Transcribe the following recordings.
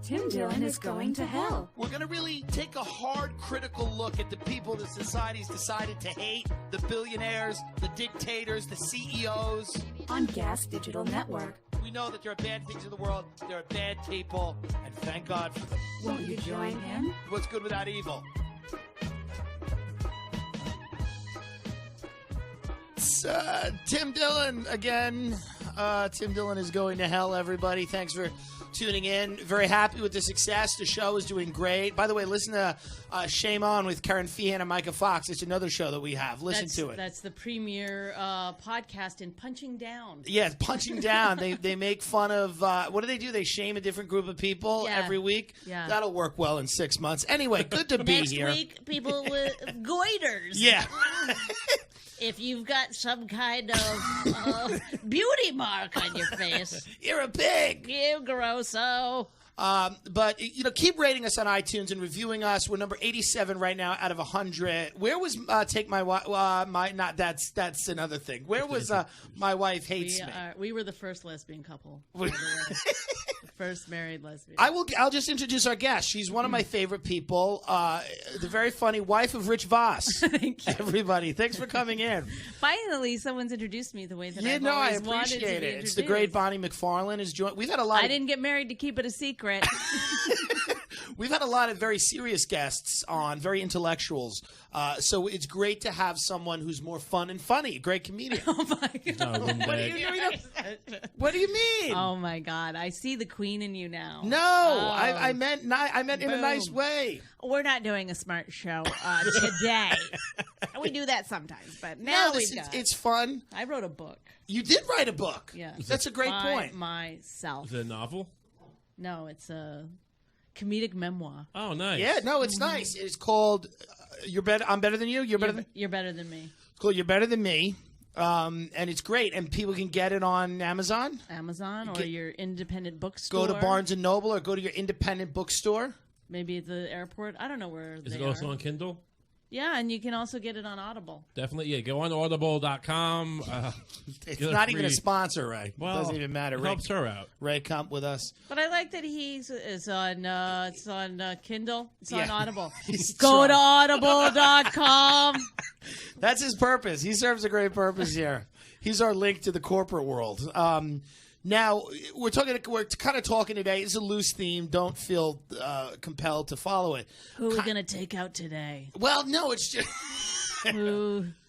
Tim Dillon is going to hell. We're going to really take a hard, critical look at the people that society's decided to hate, the billionaires, the dictators, the CEOs. On Gas Digital Network. We know that there are bad things in the world, there are bad people, and thank God for them. Won't you join him? What's good without evil? It's Tim Dillon again. Tim Dillon is going to hell, everybody. Thanks for tuning in. Very happy with the success. The show is doing great. By the way, listen to Shame On with Karen Feehan and Micah Fox. It's another show that we have. Listen to it. That's the premier podcast in Punching Down. Yeah, Punching Down. They make fun of, what do? They shame a different group of people every week. Yeah. That'll work well in 6 months. Anyway, good to be here. Next week, people with goiters. Yeah. If you've got some kind of beauty mark on your face. You're a pig. You grosso. But, keep rating us on iTunes and reviewing us. We're number 87 right now out of 100. Where was Take My Wife? That's another thing. Where was My Wife Hates Me? We were the first lesbian couple. The first married lesbian. I'll just introduce our guest. She's one of my favorite people. The very funny wife of Rich Voss. Thank you. Everybody, thanks for coming in. Finally, someone's introduced me the way that I've always I wanted to be appreciate it. introduced. It's the great Bonnie McFarlane is joined. We've had a lot. I didn't get married to keep it a secret. We've had a lot of very serious guests on, very intellectuals. So it's great to have someone who's more fun and funny. Great comedian. Oh my God! What do you mean? Oh my God! I see the queen in you now. No, I meant in a nice way. We're not doing a smart show today. We do that sometimes, but now it's fun. I wrote a book. You did write a book. Yeah, that's a great point. Myself. Is it a novel? No, it's a comedic memoir. Oh, nice. Yeah, no, it's nice. It's called "You're Better." I'm better than you. You're better than me. It's called "You're Better Than Me," and it's great. And people can get it on Amazon, or your independent bookstore. Go to Barnes and Noble or go to your independent bookstore. Maybe at the airport. I don't know where. Is it also on Kindle? Yeah, and you can also get it on Audible. Definitely, yeah. Go on audible.com. It's not even a sponsor, Ray. Well, it doesn't even matter. It helps her out. Ray, come with us. But I like that it's on Kindle. It's on Audible. Go to audible.com. That's his purpose. He serves a great purpose here. He's our link to the corporate world. Now, we're kind of talking today. It's a loose theme. Don't feel compelled to follow it. Who are we going to take out today? Well, no, it's just...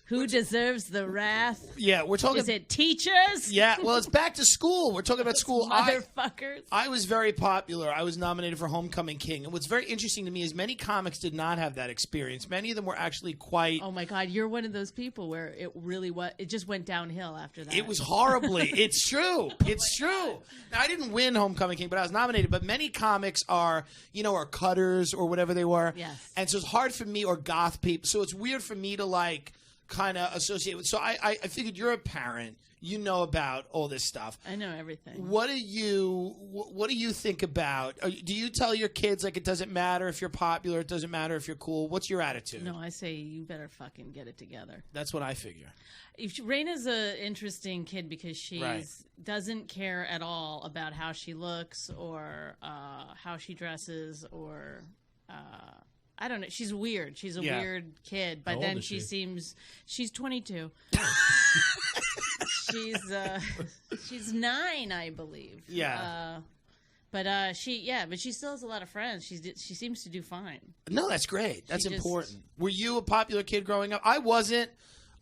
Who deserves the wrath? Yeah, we're talking... Is it teachers? Yeah, well, it's back to school. We're talking about school. Motherfuckers. I was very popular. I was nominated for Homecoming King. And what's very interesting to me is many comics did not have that experience. Many of them were actually quite... Oh, my God. You're one of those people where it really was... It just went downhill after that. It was horribly. It's true. It's true. Now, I didn't win Homecoming King, but I was nominated. But many comics are cutters or whatever they were. Yes. And so it's hard for me, or goth people. So it's weird for me to, kind of associate with. So I figured you're a parent. You know about all this stuff. I know everything. What do you think about? Do you tell your kids it doesn't matter if you're popular, it doesn't matter if you're cool? What's your attitude? No, I say you better fucking get it together. That's what I figure. Raina's an interesting kid because she doesn't care at all about how she looks or how she dresses or. I don't know. She's weird. She's a weird kid. But then she's 22. She's 9, I believe. Yeah. But she still has a lot of friends. She seems to do fine. No, that's great. That's important. Were you a popular kid growing up? I wasn't.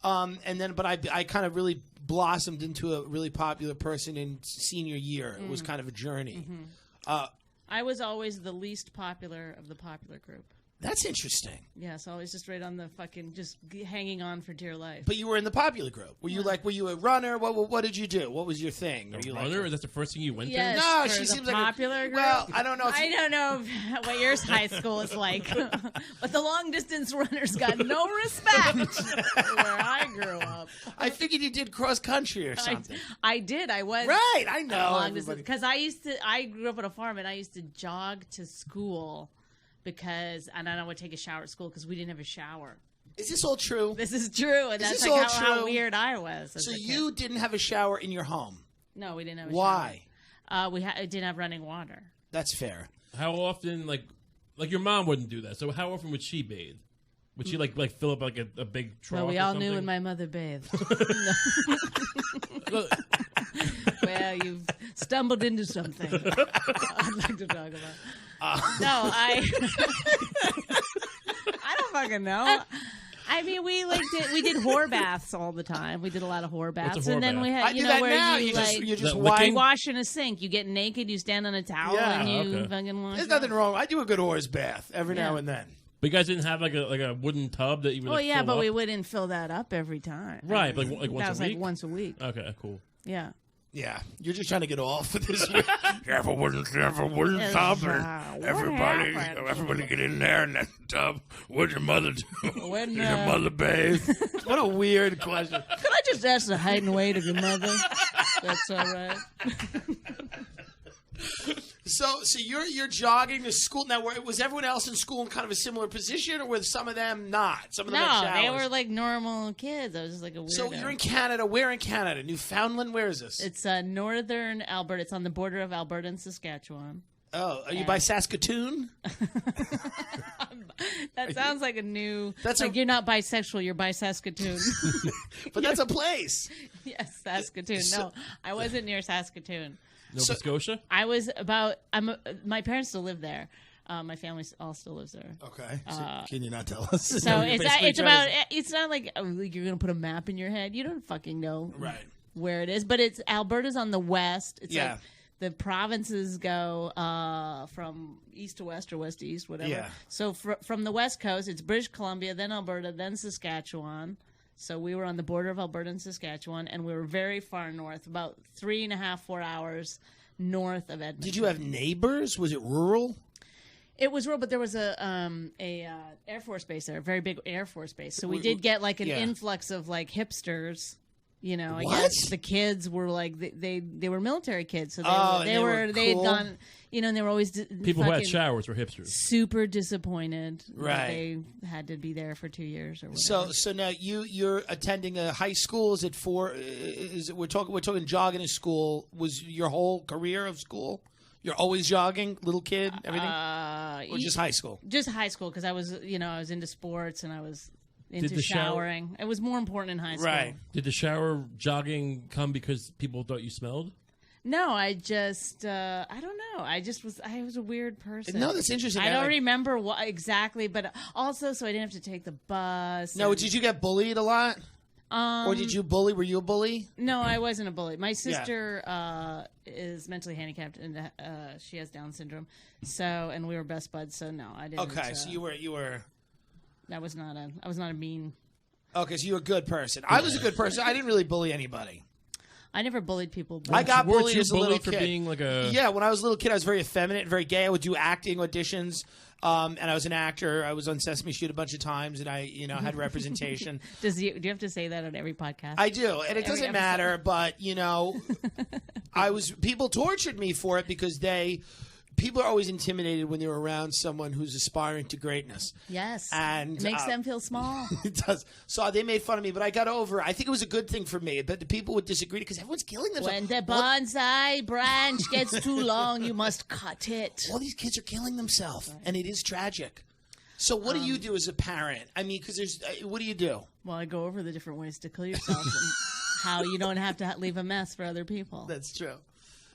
But I kind of really blossomed into a really popular person in senior year. It was kind of a journey. Mm-hmm. I was always the least popular of the popular group. That's interesting. Yeah, so I was just right on the fucking, just hanging on for dear life. But you were in the popular group. Were you a runner? What did you do? What was your thing? A runner? That's the first thing you went to? No, she seems like popular group. Well, I don't know. I don't know what your high school is like, but the long distance runners got no respect where I grew up. I figured you did cross country or something. I did. I was right. I know long distance because I grew up on a farm and I used to jog to school. And then I would take a shower at school because we didn't have a shower. Is this all true? This is true, and that's how weird I was. So you didn't have a shower in your home? No, we didn't have a shower. Why? We didn't have running water. That's fair. how often, like your mom wouldn't do that. So how often would she bathe? Would she like fill up like a big trough? Well, we or all something? knew when my mother bathed. Well, Well, you've stumbled into something I'd like to talk about. No, I don't fucking know. I mean, we did whore baths all the time. We did a lot of whore baths, What's a whore and then bath? we had I do that now. You just The wipe. licking? wash in a sink. You get naked, you stand on a towel, Yeah. and you Okay. fucking wash. There's it nothing off. wrong. I do a good whore's bath every now Yeah. and then. but you guys didn't have like a wooden tub that you would. Well, like, yeah, fill but up? we wouldn't fill that up every time. Right, like once that was a week. like once a week. Okay, cool. Yeah. Yeah, you're just trying to get off with this. You have a wooden Yeah, tub, what and everybody happened? get in there in that tub. What'd your mother do? When, Did your mother bathe? What a weird question. Could I just ask the height and weight of your mother? That's all right. So you're jogging to school now. Was everyone else in school in kind of a similar position, or were some of them not? Some of them had No, showers. they were like normal kids. I was just like a weirdo. So you're in Canada. Where in Canada? Newfoundland. Where is this? It's northern Alberta. It's on the border of Alberta and Saskatchewan. Oh, are you by Saskatoon? That sounds like a new. That's like a- you're not bisexual. You're by Saskatoon. But that's a place. Yes, Saskatoon. So- No, I wasn't near Saskatoon. Nova Scotia. I was about. My parents still live there. My family all still lives there. Okay. Can you not tell us? So it's basically trying to- it's not like you're gonna put a map in your head. You don't fucking know Right. where it is. But it's Alberta's on the west. It's Yeah. like the provinces go from east to west or west to east, whatever. Yeah. So from the west coast, it's British Columbia, then Alberta, then Saskatchewan. So we were on the border of Alberta and Saskatchewan, and we were very far north, about 3.5, 4 hours north of Edmonton. Did you have neighbors? Was it rural? It was rural, but there was a Air Force base there, a very big Air Force base. So we did get like an Yeah. influx of like hipsters. You know, I What? guess the kids were like they were military kids, so they Oh, and they had cool? gone, you know, and they were always People who had fucking showers were hipsters. super disappointed that Right. they had to be there for 2 years or whatever. So now you're attending a high school. Is it we're talking jogging in school? Was your whole career of school? You're always jogging, little kid, everything, or just high school? Just high school because I was into sports and I was into the shower- showering. It was more important in high school. Right. Did the shower jogging come because people thought you smelled? No, I just I don't know. I was a weird person. No, that's interesting. I don't Like- remember what exactly, but also so I didn't have to take the bus. No, and- did you get bullied a lot? Or did you bully? Were you a bully? No, I wasn't a bully. My sister is mentally handicapped and she has Down syndrome. So, and we were best buds. So no, I didn't. Okay, so you were. I was not a mean. Okay, so you were a good person. I was a good person. I didn't really bully anybody. I never bullied people. But I got Weren't bullied you as a little bullied for kid. being like a? Yeah, when I was a little kid, I was very effeminate and very gay. I would do acting auditions, and I was an actor. I was on Sesame Street a bunch of times, and I, had representation. do you have to say that on every podcast? I do, and it Every doesn't episode. matter. But people tortured me for it because people are always intimidated when they're around someone who's aspiring to greatness. Yes, And, it makes them feel small. It does. So they made fun of me, but I got over it. I think it was a good thing for me. But the people would disagree because everyone's killing themselves. When the What- bonsai branch gets too long, you must cut it. all these kids are killing themselves, and it is tragic. So what do you do as a parent? I mean, because what do you do? Well, I go over the different ways to kill yourself and how you don't have to leave a mess for other people. That's true.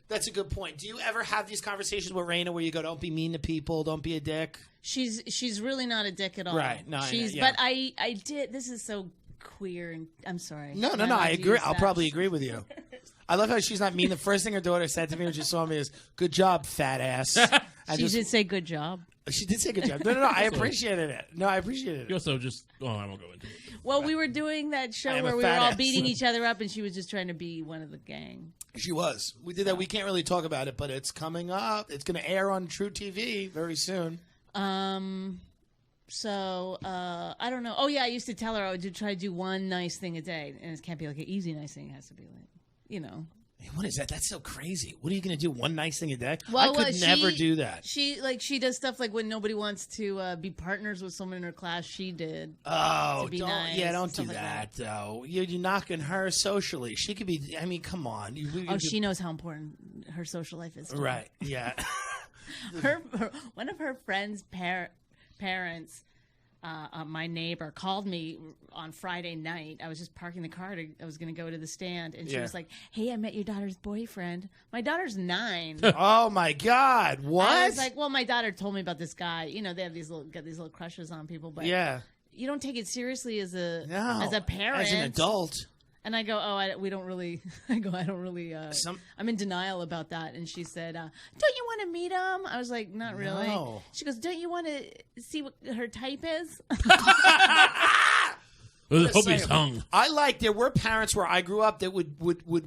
That's a good point. Do you ever have these conversations with Raina where you go, "Don't be mean to people, don't be a dick"? She's really not a dick at all. Right. No, I know, she's yeah. but I did. This is so queer, and I'm sorry. No. I'm I allowed to agree. use I'll that. probably agree with you. I love how she's not mean. The first thing her daughter said to me when she saw me is, "Good job, fat ass." She did say good job. She did say good job. No. I appreciated it. No, I appreciated You it. also just. Oh, I won't go into it. Well, we were doing that I show am a where we were fat all ass. beating each other up, and she was just trying to be one of the gang. She was. We did that. We can't really talk about it, but it's coming up. It's going to air on True TV very soon. So I don't know. Oh yeah, I used to tell her I would try to do one nice thing a day, and it can't be like an easy nice thing. It has to be like, Hey, what is that? That's so crazy. What are you going to do? One nice thing a day? Well, I could never do that. She does stuff like when nobody wants to be partners with someone in her class. She did. Oh, to be don't nice, don't do stuff like that, though. You're knocking her socially. She could be. I mean, come on. Oh, she knows how important her social life is. to her. Right? Yeah. One of her friends' parents, my neighbor, called me on Friday night. I was just parking the car. I was going to go to the stand, and she was like, "Hey, I met your daughter's boyfriend." My daughter's 9. Oh my God! What? I was like, "Well, my daughter told me about this guy. You know, they have these little crushes on people, but you don't take it seriously as a parent, as an adult." And I go, we don't really. I don't really. I'm in denial about that. And she said, "Don't you want to meet him?" I was like, "Not really." No. She goes, "Don't you want to see what her type is?" Well, hope he's hung. There were parents where I grew up that would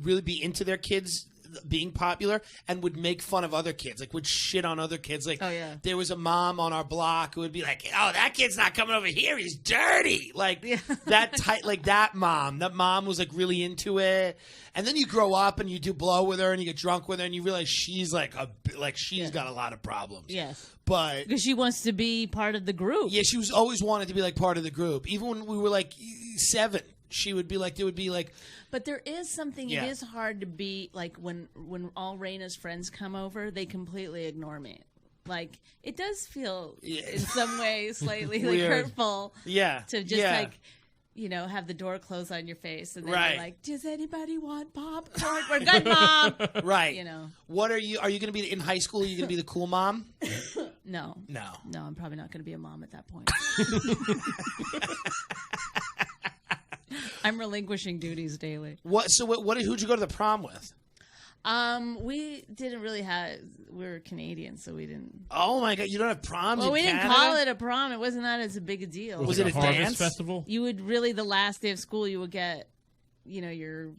really be into their kids being popular and would make fun of other kids, like would shit on other kids. Like, there was a mom on our block who would be like, "Oh, that kid's not coming over here. He's dirty." Like that mom. That mom was like really into it. And then you grow up and you do blow with her and you get drunk with her and you realize she's she's got a lot of problems. Yes. But because she wants to be part of the group. Yeah, she was always wanted to be like part of the group. Even when we were like 7, she would be like, there would be like. But there is something. It is hard to be like when all Raina's friends come over, they completely ignore me. Like it does feel in some ways slightly like hurtful. Yeah. To just like. You know, have the door closed on your face, and then you're like, "Does anybody want popcorn? We're good, Mom." Right. You know. What are you? Are you going to be in high school? Are you going to be the cool mom? No. I'm probably not going to be a mom at that point. I'm relinquishing duties daily. Who'd you go to the prom with? We didn't really have. We were Canadians, so we didn't. Oh my God! You don't have proms. Well, we didn't call it a prom. It wasn't that as a big a deal. Was it a harvest dance festival? You would really the last day of school. You would get, you'd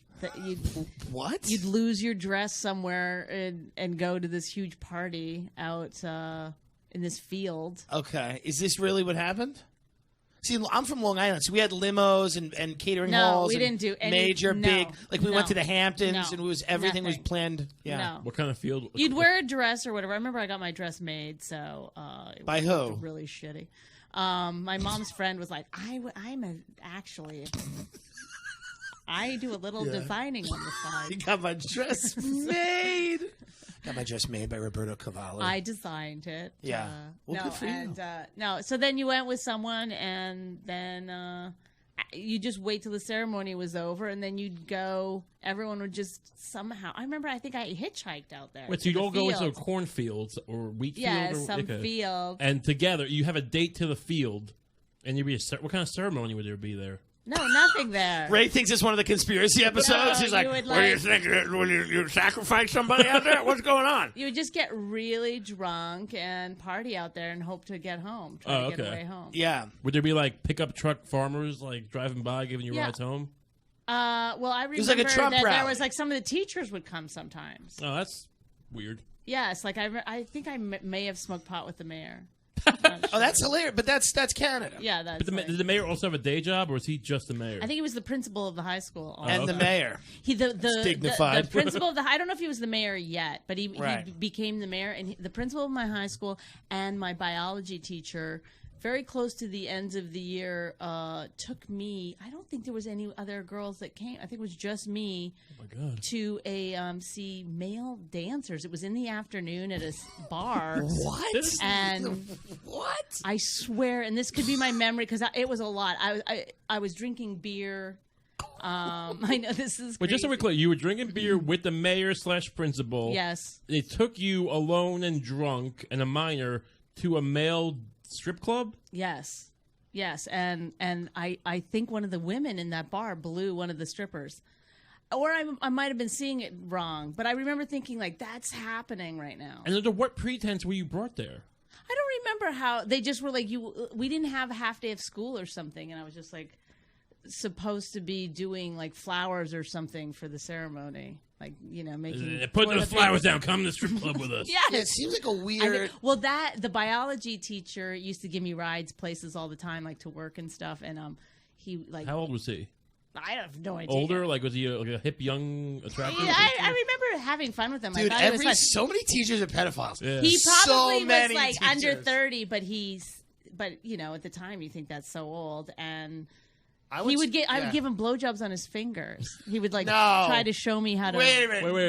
what? You'd lose your dress somewhere and go to this huge party out in this field. Okay, is this really what happened? See, I'm from Long Island, so we had limos and catering halls. We didn't do any big. Like we went to the Hamptons, and everything was planned. Yeah. No. What kind of field? You'd wear a dress or whatever. I remember I got my dress made, so by who? Really shitty. My mom's friend was like, actually. I do a little designing on the side. You got my dress made. Got my dress made by Roberto Cavalli. I designed it. Yeah. Good for you. So then you went with someone, and then you just wait till the ceremony was over, and then you'd go. Everyone would just somehow. I remember. I think I hitchhiked out there. Wait, so you all go into a cornfield or wheat field? Yeah, some field. And together, you have a date to the field, and you'd be what kind of ceremony would there be there? No, nothing there. Ray thinks it's one of the conspiracy episodes. He's like, what do you think? Will you sacrifice somebody out there? What's going on? You would just get really drunk and party out there and hope to get home. Try to get away home. Yeah. Would there be like pickup truck farmers like driving by giving you rides home? Well, I remember like a Trump that rally. there was like some of the teachers would come sometimes. Oh, that's weird. Yes, like I think I may have smoked pot with the mayor. Oh, that's hilarious! But that's Canada. Yeah, that's. But did the mayor also have a day job, or was he just the mayor? I think he was the principal of the high school, and the mayor. The principal of the. I don't know if he was the mayor yet, but he became the mayor, and the principal of my high school and my biology teacher. Very close to the ends of the year, took me. I don't think there was any other girls that came. I think it was just me. Oh my God. To see male dancers. It was in the afternoon at a bar. What? And what? I swear, and this could be my memory because it was a lot. I was drinking beer. I know this is. But just so we're clear, you were drinking beer with the mayor / principal. Yes. They took you alone and drunk and a minor to a male strip club? Yes. And I think one of the women in that bar blew one of the strippers. Or I might have been seeing it wrong, but I remember thinking, like, that's happening right now. And under what pretense were you brought there? I don't remember how. They just were like, we didn't have a half day of school or something, and I was just, like, supposed to be doing, like, flowers or something for the ceremony. Like, making... Put those flowers down. Come to the strip club with us. Yeah, it seems like a weird... the biology teacher used to give me rides places all the time, like, to work and stuff, and he, like... How old was he? I have no idea. Older? Like, was he a hip, young, attractive? Yeah, I remember having fun with him. Dude, I thought so many teachers are pedophiles. Yeah. He probably was, like, teachers. under 30, but at the time you think that's so old, and... I would give him blowjobs on his fingers. He would like No. try to show me how to. Wait a minute. Wait.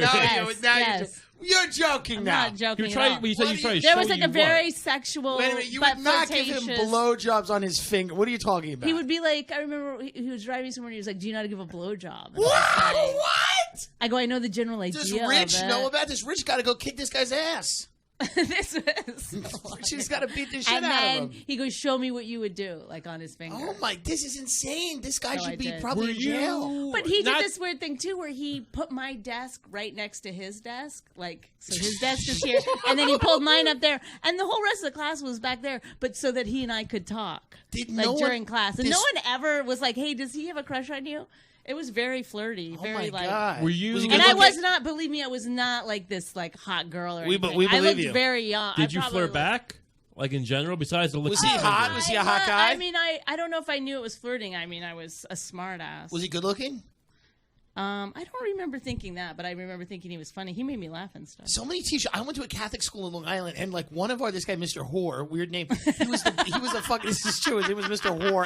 Yes. You're joking I'm now. not joking. You at all. said you tried to There show was like you a very what? sexual. Wait a minute. You but would not give him flirtatious- blowjobs on his finger. What are you talking about? He would be like, I remember he was driving somewhere and he was like, "Do you know how to give a blowjob?" And What? I was like- What? I go, I know the general idea. Does Rich of it. know about this? Rich got to go kick this guy's ass. This was. She's got to beat the shit And out then of him. he goes, "Show me what you would do," like on his finger. Oh my! This is insane. This guy So I should be did. probably Were in jail. you? But he did Not- this weird thing too, where he put my desk right next to his desk, like so his desk is here, and then he pulled mine up there, and the whole rest of the class was back there, but so that he and I could talk, Did like no one- during class, and this- no one ever was like, "Hey, does he have a crush on you?" It was very flirty, Oh very my like. god! Were you- Was he And good I looking? was not. Believe me, I was not like this like hot girl or We anything. believe I looked you. very young. Did I you probably flirt looked- back? Like in general, besides the Was he liquid hot? finger? Was he a hot guy? I mean, I don't know if I knew it was flirting. I mean, I was a smart ass. Was he good looking? I don't remember thinking that, but I remember thinking he was funny. He made me laugh and stuff. So many teachers. I went to a Catholic school in Long Island, and like one of this guy, Mr. Hoare, weird name. He was a fucking. This is true. His name was Mr. Hoare,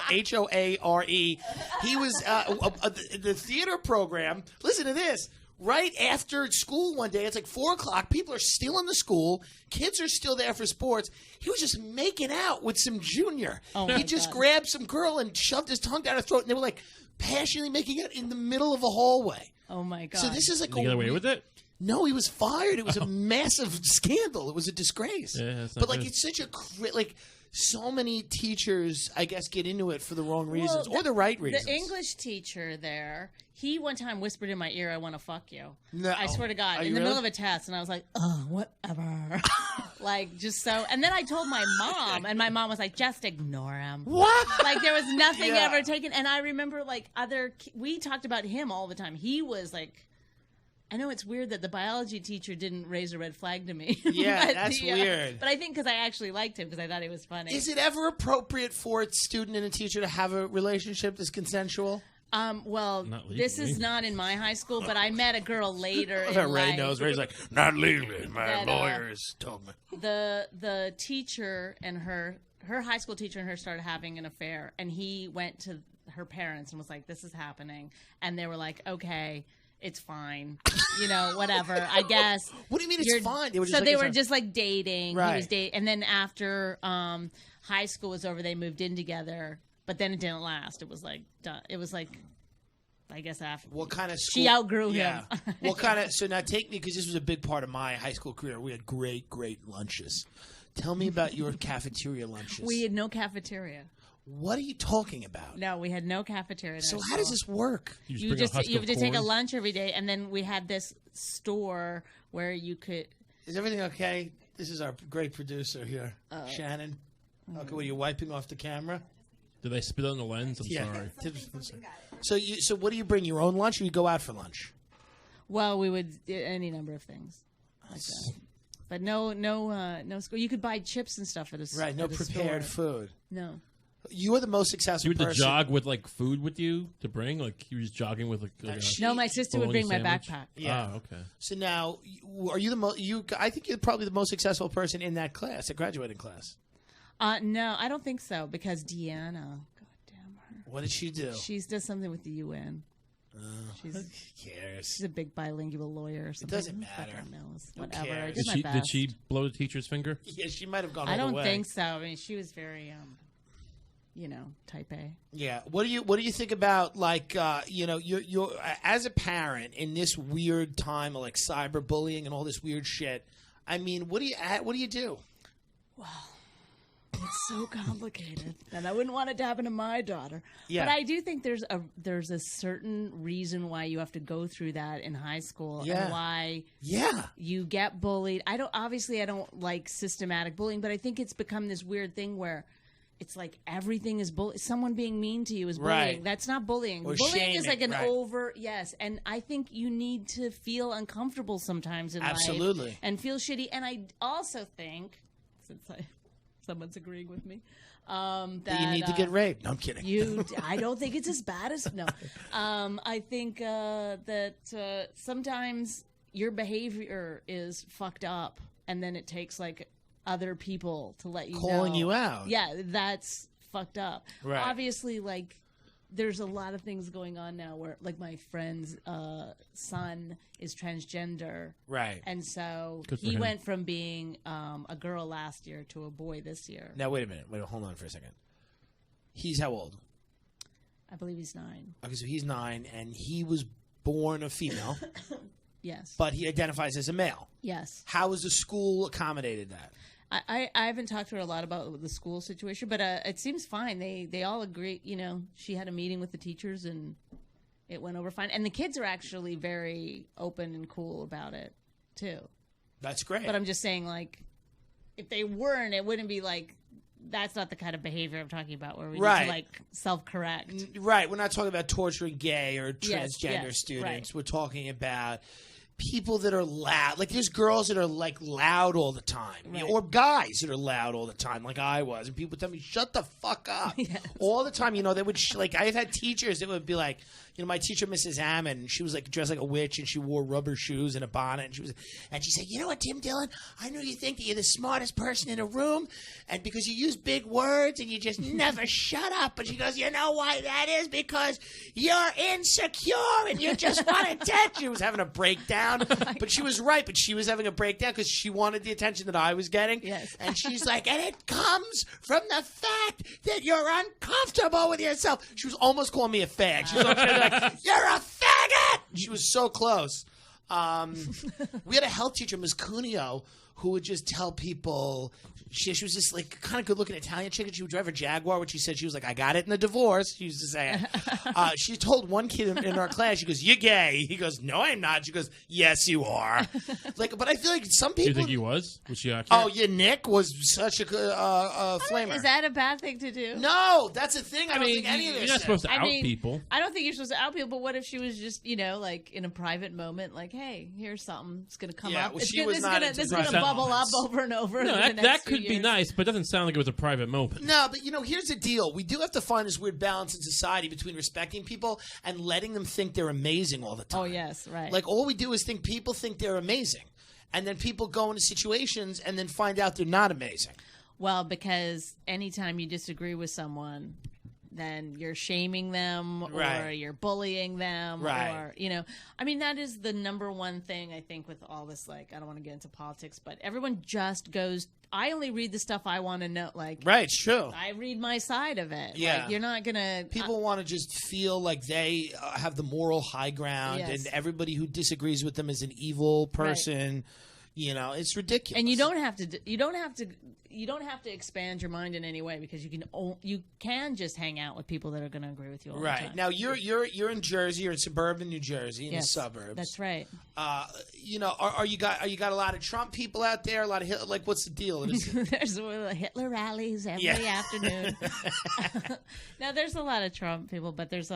Hoare. He was the theater program. Listen to this. Right after school one day, it's like 4:00. People are still in the school. Kids are still there for sports. He was just making out with some junior. Oh He my just God. grabbed some girl and shoved his tongue down her throat, and they were like passionately making out in the middle of a hallway. Oh my god! So this is like Did you get away with it? No, he was fired. It was a massive scandal. It was a disgrace. Yeah, that's not but like, good. it's such a like. So many teachers, I guess, get into it for the wrong reasons Well, or the right reasons. The English teacher there, he one time whispered in my ear, "I want to fuck you." No. I swear to God, Are in you the really? middle of a test, and I was like, "Oh, whatever." Like just so. And then I told my mom, and my mom was like, "Just ignore him." What? Like there was nothing Yeah. ever taken. And I remember like we talked about him all the time. He was like. I know it's weird that the biology teacher didn't raise a red flag to me. Yeah, But that's weird. But I think because I actually liked him because I thought he was funny. Is it ever appropriate for a student and a teacher to have a relationship that's consensual? Well, Not this legally. is not in my high school, but I met a girl later. I in bet Ray life. knows. Ray's like, not legally. My That, lawyers told me. The teacher and her high school teacher and her started having an affair, and he went to her parents and was like, "This is happening," and they were like, "Okay." It's fine, whatever. I guess. What do you mean it's fine? They were just so like, they it's were fine. just like dating. Right. He was dating, and then after high school was over, they moved in together. But then it didn't last. It was like done. It was like, I guess after. What kind of school? She outgrew yeah. him. What kind of? So now take me, because this was a big part of my high school career. We had great lunches. Tell me about your cafeteria lunches. We had no cafeteria. What are you talking about? No, we had no cafeteria. at So our how does school. this work? You bring a just husk you have of to take a corn? lunch every day, and then we had this store where you could. Is everything okay? This is our great producer here, Shannon. Okay, were you wiping off the camera? Did I spit on the lens? I'm sorry. So what do you bring? Your own lunch, or you go out for lunch? Well, we would any number of things like that, but no school. You could buy chips and stuff at a Right, no at a prepared store. food. No. You are the most successful You had to person. jog with like food with you to bring? Like you were just jogging with like a No, my sister would bring my bologna backpack. sandwich? Yeah. Oh, okay. So now, are you the most? I think you're probably the most successful person in that class, that graduating class. No, I don't think so because Deanna, goddamn her, What did she do? she does something with the UN. Who cares? She's a big bilingual lawyer or something. doesn't Who matter. fucking knows? Who Whatever. I cares? did my Did best. she blow the teacher's finger? Yeah, she might have gone. I all don't the way. think so. I mean, she was very, type A. Yeah. What do you think about you're as a parent in this weird time of like cyberbullying and all this weird shit? I mean, what do you do? It's so complicated, and I wouldn't want it to happen to my daughter. Yeah. But I do think there's a certain reason why you have to go through that in high school, Yeah. and why Yeah. you get bullied. I don't like systematic bullying, but I think it's become this weird thing where it's like everything is bullying. Someone being mean to you is bullying. Right. That's not bullying. Or Bullying is like shaming, an right. yes. And I think you need to feel uncomfortable sometimes in Absolutely. life and feel shitty. And I also think, since someone's agreeing with me, that you need to get raped. No, I'm kidding. I don't think it's as bad as no. I think that sometimes your behavior is fucked up, and then it takes like other people to let you Calling know. you out. Yeah, that's fucked up. Right. Obviously, like there's a lot of things going on now where, like, my friend's son is transgender. Right. And so Good for he him. went from being a girl last year to a boy this year. Now, wait a minute. Hold on for a second. He's how old? I believe he's 9. Okay, so he's 9, and he was born a female, Yes. but he identifies as a male. Yes. How has the school accommodated that? I haven't talked to her a lot about the school situation, but it seems fine. They all agree. You know, she had a meeting with the teachers, and it went over fine. And the kids are actually very open and cool about it, too. That's great. But I'm just saying, like, if they weren't, it wouldn't be like, that's not the kind of behavior I'm talking about where we need to, like, self-correct. Right. We're not talking about torturing gay or transgender yes, students. right. We're talking about people that are loud. Like, there's girls that are, like, loud all the time. Right. Or guys that are loud all the time, like I was. And people would tell me, shut the fuck up. Yes. All the time. You know, they would, like, I've had teachers that would be like, you know, my teacher, Mrs. Hammond, she was, like, dressed like a witch, and she wore rubber shoes and a bonnet. And she said, you know what, Tim Dillon? I know you think that you're the smartest person in a room, and because you use big words and you just never shut up. But she goes, you know why that is? Because you're insecure and you just want attention. She was having a breakdown, but she was right. But she was having a breakdown because she wanted the attention that I was getting. Yes. And she's like, and it comes from the fact that you're uncomfortable with yourself. She was almost calling me a fag. She was like, you're a faggot! She was so close. We had a health teacher, Ms. Cuneo, who would just tell people. She was just like kind of good-looking Italian chick, and she would drive a Jaguar, which she said she was like, I got it in the divorce. She used to say it. She told one kid in our class, she goes, you're gay. He goes, no, I'm not. She goes, yes, you are. Like, but I feel like some people. Do you think he was? Was she accurate? Oh, yeah, Nick was such a flamer. Is that a bad thing to do? No, that's the thing. I don't mean, think any of this you're not is. supposed to out people. I don't think you're supposed to out people, but what if she was just, you know, like in a private moment, like, hey, here's something. It's going to come Yeah, up. well, It's she gonna, was this not gonna, into this is going to private bubble moments. up over and over. No, in the that next could few be years. nice, but it doesn't sound like it was a private moment. No, but you know, here's the deal. We do have to find this weird balance in society between respecting people and letting them think they're amazing all the time. Oh, yes, right. Like, all we do is think people think they're amazing. And then people go into situations and then find out they're not amazing. Well, because anytime you disagree with someone, then you're shaming them or Right. you're bullying them Right. or, you know, I mean, that is the number one thing I think with all this, like, I don't want to get into politics, but everyone just goes, I only read the stuff I want to know. Like, Right, it's true. I read my side of it. Yeah. Like, you're not going to. People want to just feel like they have the moral high ground, Yes. and everybody who disagrees with them is an evil person. You know, it's ridiculous. And you don't have to. You don't have to expand your mind in any way because you can just hang out with people that are going to agree with you all the Right time. now, you're in Jersey. You're in suburban New Jersey, in Yes, the suburbs. That's right. You know, are you got a lot of Trump people out there? A lot of Hitler, like, what's the deal? There's Hitler rallies every afternoon. Now there's a lot of Trump people, but there's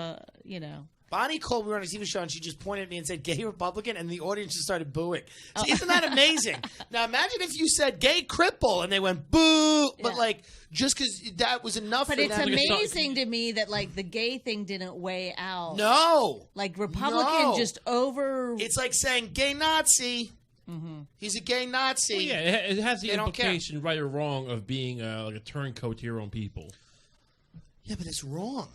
Bonnie called me on a TV show, and she just pointed at me and said, gay Republican, and the audience just started booing. So isn't that amazing? Now, imagine if you said gay cripple, and they went, boo! But, like, just because that was enough But for it's them. amazing to me that, like, the gay thing didn't weigh out. No! Like, Republican No. just over... It's like saying gay Nazi. Mm-hmm. He's a gay Nazi. Well, yeah, it has the They don't care. implication, right or wrong, of being like a turncoat to your own people. Yeah, but it's wrong.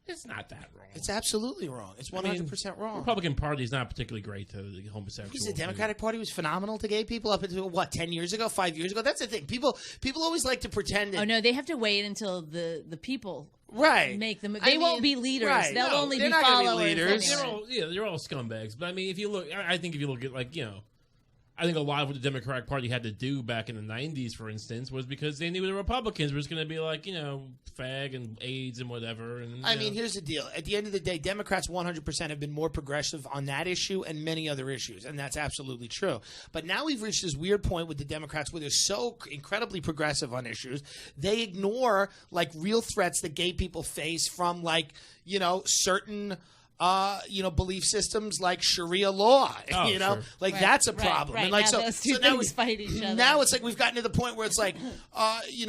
It's not that wrong. It's absolutely wrong. It's 100% wrong. Republican Party is not particularly great to the homosexuals. Because the Democratic Party was phenomenal to gay people up until, 10 years ago, 5 years ago? That's the thing. People always like to pretend that... Oh, no, they have to wait until the people Right. make them... They won't be leaders. Right. They'll only they're be not gonna followers. leaders. Anyway. They're all scumbags. But I mean, if you look at, like, you know, I think a lot of what the Democratic Party had to do back in the 90s, for instance, was because they knew the Republicans were just going to be like, you know, fag and AIDS and whatever. And I mean, here's the deal. At the end of the day, Democrats 100% have been more progressive on that issue and many other issues, and that's absolutely true. But now we've reached this weird point with the Democrats where they're so incredibly progressive on issues, they ignore, like, real threats that gay people face from, like, you know, certain belief systems like Sharia law. Oh, sure. Like that's a problem. Right. And like Now those two things fight each other. Now it's like we've gotten to the point where it's like,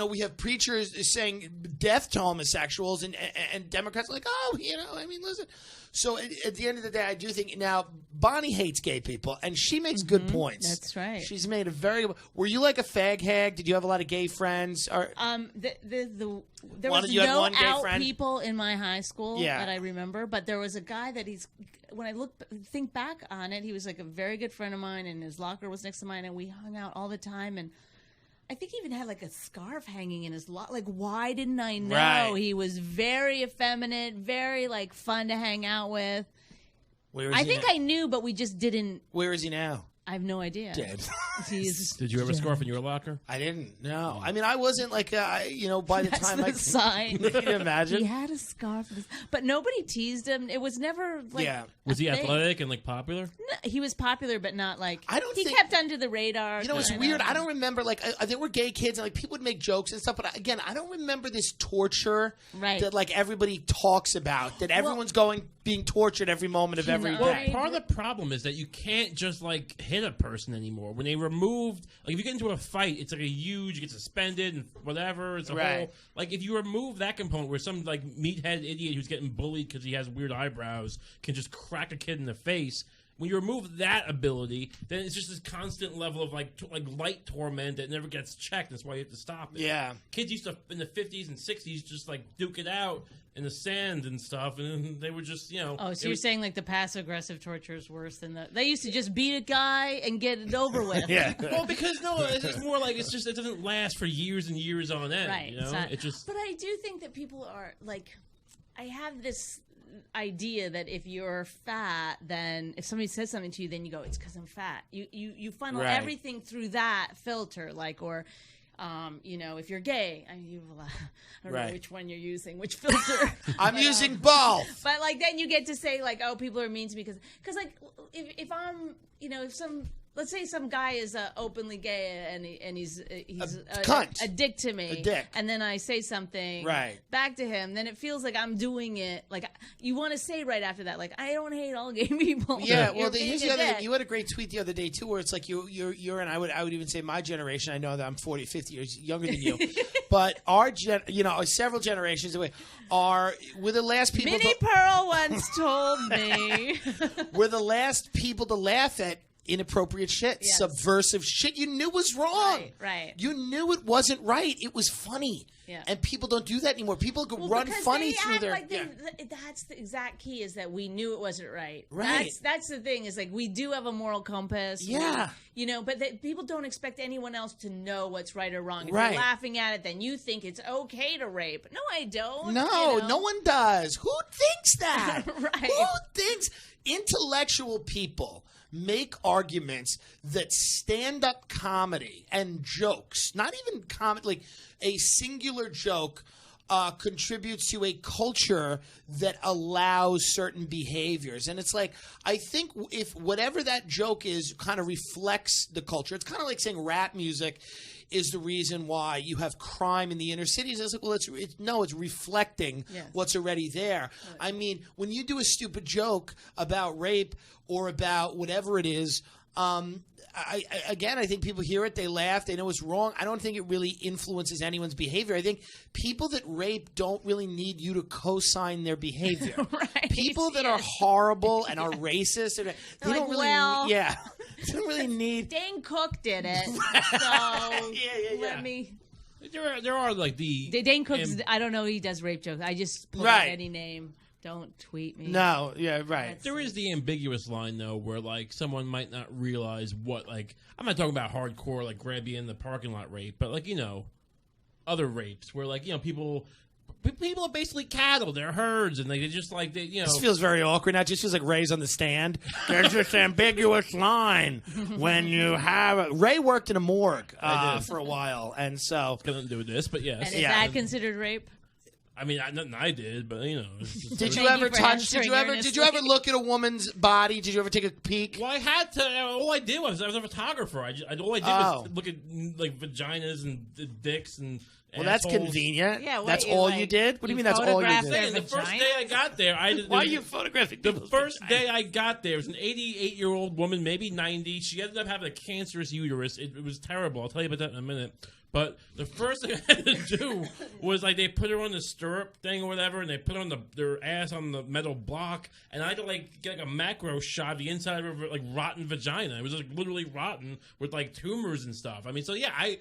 we have preachers saying death to homosexuals, and Democrats are like, listen. So at the end of the day, I do think now Bonnie hates gay people, and she makes good points. That's right. She's made a very. Were you like a fag hag? Did you have a lot of gay friends? Or there was you had no one gay out friend? people in my high school Yeah. that I remember, but there was a guy that when I think back on it, he was like a very good friend of mine, and his locker was next to mine, and we hung out all the time, and I think he even had like a scarf hanging in his locker. Like, why didn't I know? Right. He was very effeminate, very like fun to hang out with. I think I knew, but we just didn't. Where is he now? I have no idea. Dead. Did you have a scarf in your locker? I didn't. No. I mean, I wasn't like, by the That's time the sign. Can you imagine? He had a scarf, but nobody teased him. It was never like. Yeah. Was he a thing. athletic and like popular? No, he was popular, but not like. I don't He think- kept under the radar. It's weird. I don't remember, like, there were gay kids, and, like, people would make jokes and stuff, but, again, I don't remember this torture Right. that, like, everybody talks about, that everyone's being tortured every moment of every Well, day. Part of the problem is that you can't just like hit a person anymore. When they removed, like if you get into a fight, it's like you get suspended and whatever. It's a whole like if you remove that component where some like meathead idiot who's getting bullied because he has weird eyebrows can just crack a kid in the face. When you remove that ability, then it's just this constant level of like light torment that never gets checked. That's why you have to stop it. Yeah. Kids used to in the 50s and 60s just like duke it out in the sand and stuff, and they were just Oh, so you're saying like the passive aggressive torture is worse than they used to just beat a guy and get it over with. Yeah. Well, because it's more like it doesn't last for years and years on end. Right. You know? It just. But I do think that people are like, I have this idea that if you're fat, then if somebody says something to you, then you go, it's because I'm fat. You funnel Right. everything through that filter, like, or if you're gay, I don't Right. know which one you're using, which filter. I'm using both. But like then you get to say like, oh, people are mean to me because like if I'm if some. Let's say some guy is openly gay and he's cunt. a dick to me, A dick. and then I say something Right. back to him. Then it feels like I'm doing it. Like you want to say right after that, like I don't hate all gay people. Yeah, You're well, being here's a the other dick. thing. You had a great tweet the other day, too, where it's like you're and I would even say my generation, I know that I'm 40, 50 years younger than you, but our several generations away, we're the last people Minnie Pearl once told me. we're the last people to laugh at inappropriate shit, Yes. subversive shit you knew was wrong. Right. You knew it wasn't right. It was funny. Yeah. And people don't do that anymore. People run because funny they through act their. like that's the exact key is that we knew it wasn't right. Right. That's the thing is like we do have a moral compass. Yeah. But people don't expect anyone else to know what's right or wrong. If Right. you're laughing at it, then you think it's okay to rape. No, I don't. No, no one does. Who thinks that? Right. Who thinks intellectual people make arguments that stand-up comedy and jokes, not even comedy, like a singular joke contributes to a culture that allows certain behaviors. And it's like, I think if whatever that joke is kind of reflects the culture, it's kind of like saying rap music is the reason why you have crime in the inner cities. It's like, well, it's reflecting what's already there. Right. I mean, when you do a stupid joke about rape or about whatever it is, I think people hear it, they laugh, they know it's wrong. I don't think it really influences anyone's behavior. I think people that rape don't really need you to co-sign their behavior. Right. People that are horrible and are racist, they don't really, they don't really need. Dane Cook did it, so let me. There are like Dane Cook's. I don't know. He does rape jokes. I just pulled out any name. Don't tweet me. No, yeah, right. There is the ambiguous line though, where like someone might not realize what like I'm not talking about hardcore like grab you in the parking lot rape, but like other rapes where like people are basically cattle. They're herds, and they just like This feels very awkward. Now it just feels like Ray's on the stand. There's this ambiguous line when you have Ray worked in a morgue for a while, and so it's nothing to do with this, but yes. And is that considered rape? I mean, nothing I did, but Did you ever look at a woman's body? Did you ever take a peek? Well, I had to. All I did was I was a photographer. All I did was look at like vaginas and dicks and Well, that's assholes. convenient. Yeah, what, that's you, all like, you did? What do you mean that's all you photographed did? their Hey, the first vagina? day I got there, Why are you photographing The people's first vaginas? day I got there, it was an 88-year-old woman, maybe 90. She ended up having a cancerous uterus. It was terrible. I'll tell you about that in a minute. But the first thing I had to do was, like, they put her on the stirrup thing or whatever, and they put on their ass on the metal block, and I had to, like, get, like, a macro shot of the inside of her, like, rotten vagina. It was, like, literally rotten with, like, tumors and stuff. I mean, so, yeah, I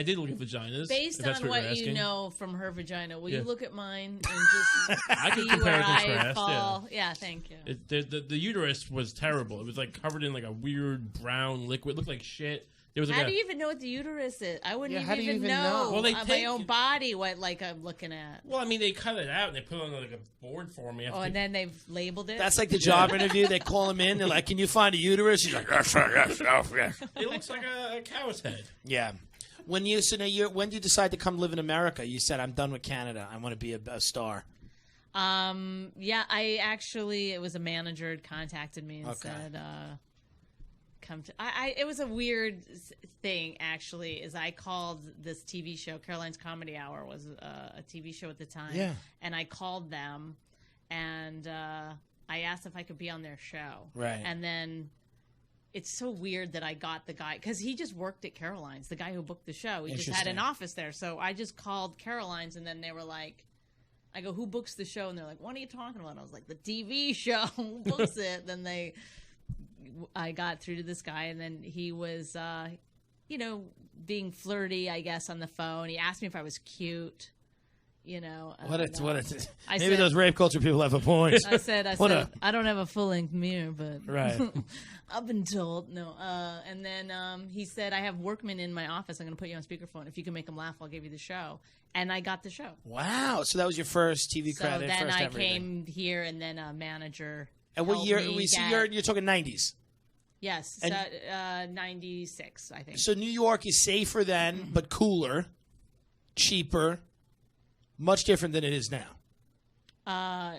did look at vaginas. Based if that's on what what you're you asking. know from her vagina, will Yeah. you look at mine and just I can see compare where and I contrast, fall? Yeah, thank you. The uterus was terrible. It was, like, covered in, like, a weird brown liquid. It looked like shit. There was, like, How do you even know what the uterus is? I wouldn't Yeah, how do you even even know, know? Well, they on take- my own body what like I'm looking at. Well, I mean, they cut it out and they put it on, like, a board for me. Oh, and then they've labeled it. That's like the job interview. They call him in. They're like, "Can you find a uterus?" He's like, "Yes, sir, yes, yes." It looks like a cow's head. Yeah. When you when did you decide to come live in America? You said, "I'm done with Canada. I want to be a star." Yeah, it was a manager had contacted me and Okay. said, come to, it was a weird thing actually, is I called this TV show, Caroline's Comedy Hour was a TV show at the time. Yeah. And I called them and, I asked if I could be on their show. Right. And then it's so weird that I got the guy, because he just worked at Caroline's, the guy who booked the show. He just had an Interesting. office there. So I just called Caroline's, and then they were like, I go, who books the show? And they're like, what are you talking about? And I was like, the TV show. Who books it? Then I got through to this guy, and then he was, being flirty, I guess, on the phone. He asked me if I was cute. Maybe those rape culture people have a point. I said, What a- I don't have a full length mirror, but Right. I've been told. No. And then he said, I have workmen in my office. I'm going to put you on speakerphone. If you can make them laugh, I'll give you the show. And I got the show. Wow. So that was your first TV So credit. then first I everything. came here, and then a manager. And what helped year? me So get- you're talking 90s. Yes, And- 96, I think. So New York is safer then, but cooler, cheaper, much different than it is now.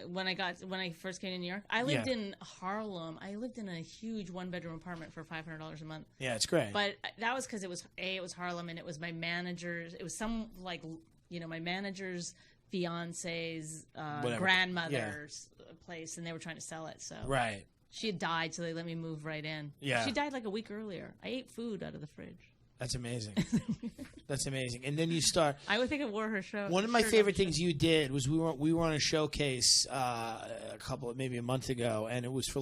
When I first came to New York, I lived Yeah. in Harlem. I lived in a huge 1-bedroom apartment for $500 a month. Yeah, it's great. But that was because it was Harlem, and it was my manager's. It was some my manager's fiance's Whatever. grandmother's place, and they were trying to sell it. So Right. she had died, so they let me move right in. Yeah. She died like a week earlier. I ate food out of the fridge. That's amazing. That's amazing. And then you start. I would think it wore her show. One of my shirt favorite on the things you did was we were on a showcase maybe a month ago, and it was for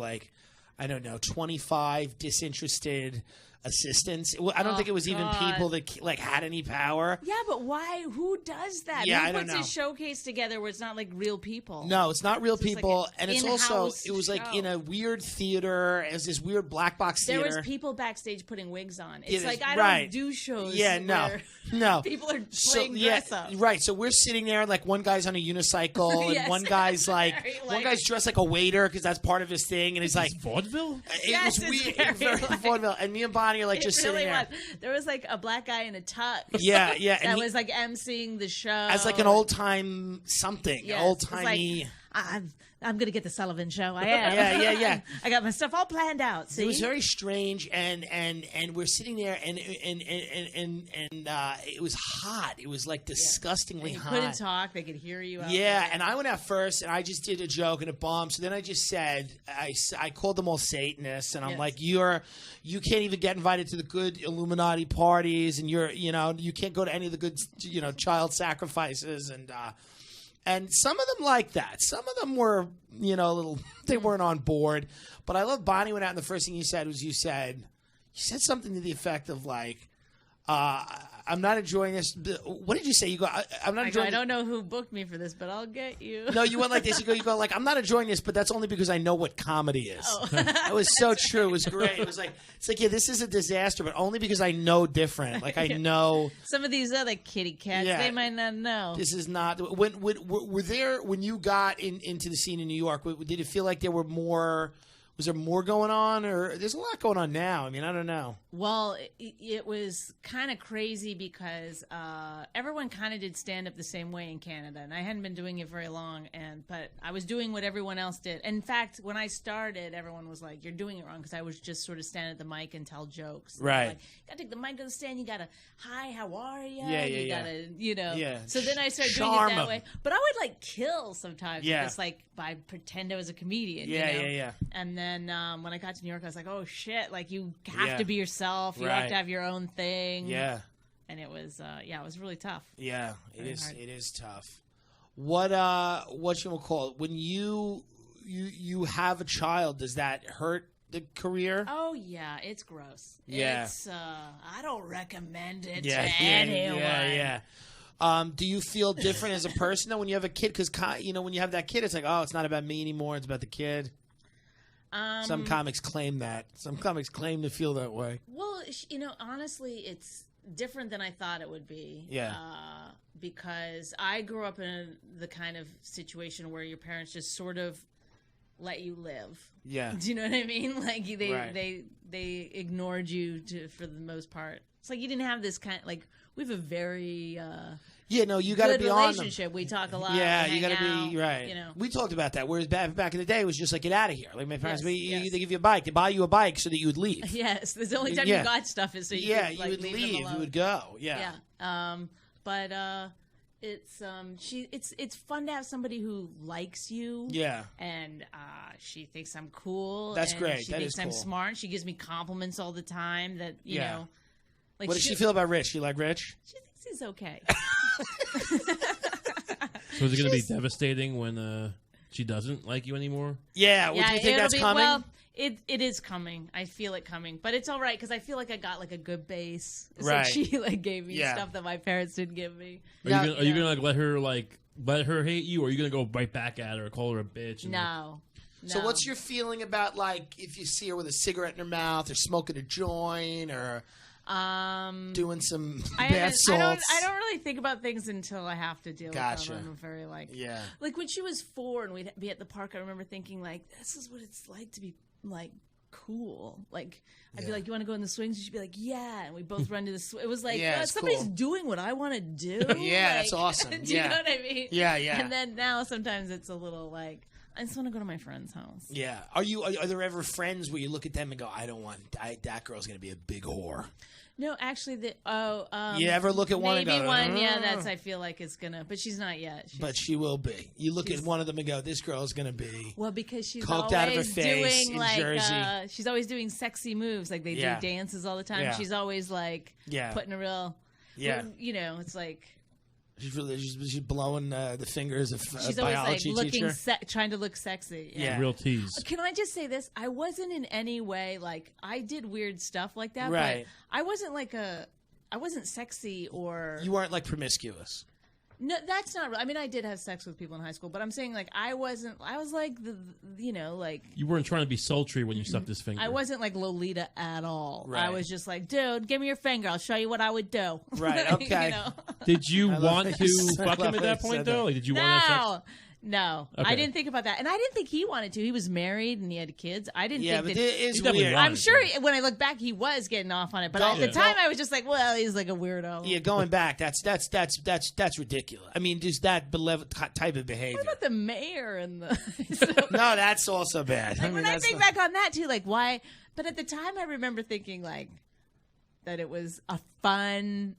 25 disinterested assistants. I don't think it was even God. people that had any power. Yeah, but why? Who does that? Yeah, Who I don't puts know. a showcase together where it's not like real people? No, it's not real It's just like people, an and it's also in-house it was like show. in a weird theater. It was this weird black box There theater. was people backstage putting wigs on. Yeah, It's like I right. don't do shows. Yeah, no, where no. people are So, playing dress up. right. So we're sitting there, like one guy's on a unicycle, and Yes. one guy's Very, one guy's dressed like a waiter because that's part of his thing, and he's like, Vaudeville? Yes, it was it's weird, very very like- vaudeville. And me and Bonnie are like just It really sitting there. was. There was like a black guy in a tux. Yeah, yeah, and that he- was like emceeing the show as like an old time something, Yes, old it's timey. like, I'm gonna get the Sullivan show. I am. Yeah. I got my stuff all planned out. See, It was very strange, and we're sitting there, and it was hot. It was like disgustingly you hot. couldn't talk. They could hear you. Out Yeah, there. and I went out first, and I just did a joke and it bombed. So then I just said, I called them all Satanists, and I'm Yes. like, you can't even get invited to the good Illuminati parties, and you can't go to any of the good child sacrifices, and some of them like that. Some of them were a little they weren't on board. But I love Bonnie went out, and the first thing you said was you said something to the effect of like. I'm not enjoying this. What did you say? You go, I'm not enjoying I don't know who booked me for this, but I'll get you. No, you went like this. You go like, I'm not enjoying this, but that's only because I know what comedy is. Oh. It was so true. It was great. It's like, yeah, this is a disaster, but only because I know different. Like I know Some of these other kitty cats, Yeah. they might not know. this is not. When you got into the scene in New York, did it feel like there were more? Was there more going on, or there's a lot going on now? I mean, I don't know. Well, it was kind of crazy because everyone kind of did stand up the same way in Canada, and I hadn't been doing it very long. But I was doing what everyone else did. In fact, when I started, everyone was like, "You're doing it wrong," because I was just sort of stand at the mic and tell jokes. Right. Like, you gotta take the mic on the stand. You gotta, "Hi, how are you?" Yeah, you yeah. gotta, you know. Yeah. So then I started doing Charm it that 'em. way. But I would like kill sometimes. Yeah. Just like by pretend I was a comedian. Yeah, you know? yeah. And then when I got to New York, I was like, "Oh shit! Like you have Yeah. to be yourself. You Right. have to have your own thing." Yeah. And it was, it was really tough. Yeah, Very hard. it is tough. What you will call it when you have a child? Does that hurt the career? Oh yeah, it's gross. Yeah. It's I don't recommend it Yeah, to yeah, anyone. yeah. Do you feel different as a person though when you have a kid? Because when you have that kid, it's like, oh, it's not about me anymore; it's about the kid. Some comics claim that. Some comics claim to feel that way. Well, honestly, it's different than I thought it would be. Yeah. Because I grew up in the kind of situation where your parents just sort of let you live. Yeah. Do you know what I mean? Like Right. they ignored you for the most part. It's like you didn't have this kind. Like we have a very Yeah, no, you got to good be on them. relationship. We talk a lot. Yeah, we you got hang to out, be right. You know. We talked about that. Whereas back in the day, it was just like get out of here. Like my parents, Yes, yes. they give you a bike, they buy you a bike so that you would leave. Yes, the only time Yeah. you got stuff is so you Yeah, could, you like, would leave. leave. Them alone. You would go. Yeah. Yeah. But it's it's fun to have somebody who likes you. Yeah. And she thinks I'm cool. That's and great. She That thinks is I'm cool. smart. She gives me compliments all the time. That you Yeah. know. Like What does she feel about Rich? You like Rich? She thinks he's okay. So is it going to be devastating when she doesn't like you anymore? Yeah. Would you think it'll that's be, coming? Well, it is coming. I feel it coming, but it's all right because I feel like I got like a good base. It's Right. like she like gave me Yeah. stuff that my parents didn't give me. Are Now- you gonna like let her hate you, or are you gonna go right back at her, call her a bitch? And No. So No. what's your feeling about like if you see her with a cigarette in her mouth or smoking a joint or doing some bath salts? I don't really think about things until I have to deal Gotcha. with them. I'm very Yeah. like when she was 4 and we'd be at the park. I remember thinking like, this is what it's like to be like cool. Like I'd be Yeah. like, you want to go in the swings? And she'd be like, yeah. And we both run to the swing. It was like, Yeah, it's somebody's cool. doing what I want to do. Yeah, that's Like, awesome. Do Yeah. you know what I mean? Yeah, yeah. And then now sometimes it's a little like, I just want to go to my friend's house. Yeah. Are there ever friends where you look at them and go, I don't want that girl's going to be a big whore? No, actually, You ever look at one and maybe go, one, yeah, "Mm." that's I feel like it's gonna, but she's not yet. But she will be. You look at one of them and go, this girl's going to be. Well, because she's Coked always out of her face doing in like Jersey. she's always doing sexy moves, like they Yeah. do dances all the time. Yeah. She's always like Yeah. putting a real, Yeah. you know, it's like She's blowing the fingers of she's a always like biology looking, teacher. trying to look sexy. Yeah. Real tease. Can I just say this? I wasn't in any way like I did weird stuff like that, Right. but I wasn't like I wasn't sexy or You weren't like promiscuous. no. That's not. I mean, I did have sex with people in high school, but I'm saying like I wasn't. I was like like You weren't trying to be sultry when you sucked his finger. I wasn't like Lolita at all. Right. I was just like, dude, give me your finger. I'll show you what I would do. Right, Like, okay. you know? Did you love want that to you- I fuck love him at that that you point said though? that. Like, did you want to have sex? No, Okay. I didn't think about that, and I didn't think he wanted to. He was married and he had kids. I didn't Yeah, think but that. it is You definitely weird. wanted I'm sure to. when I look back, he was getting off on it, but Don't- at the time, don't- I was just like, well, he's like a weirdo. Yeah, going back, that's ridiculous. I mean, just that type of behavior. What about the mayor and the? No, that's also bad. I mean, when I that's think not- back on that too, like why? But at the time, I remember thinking like that it was a fun.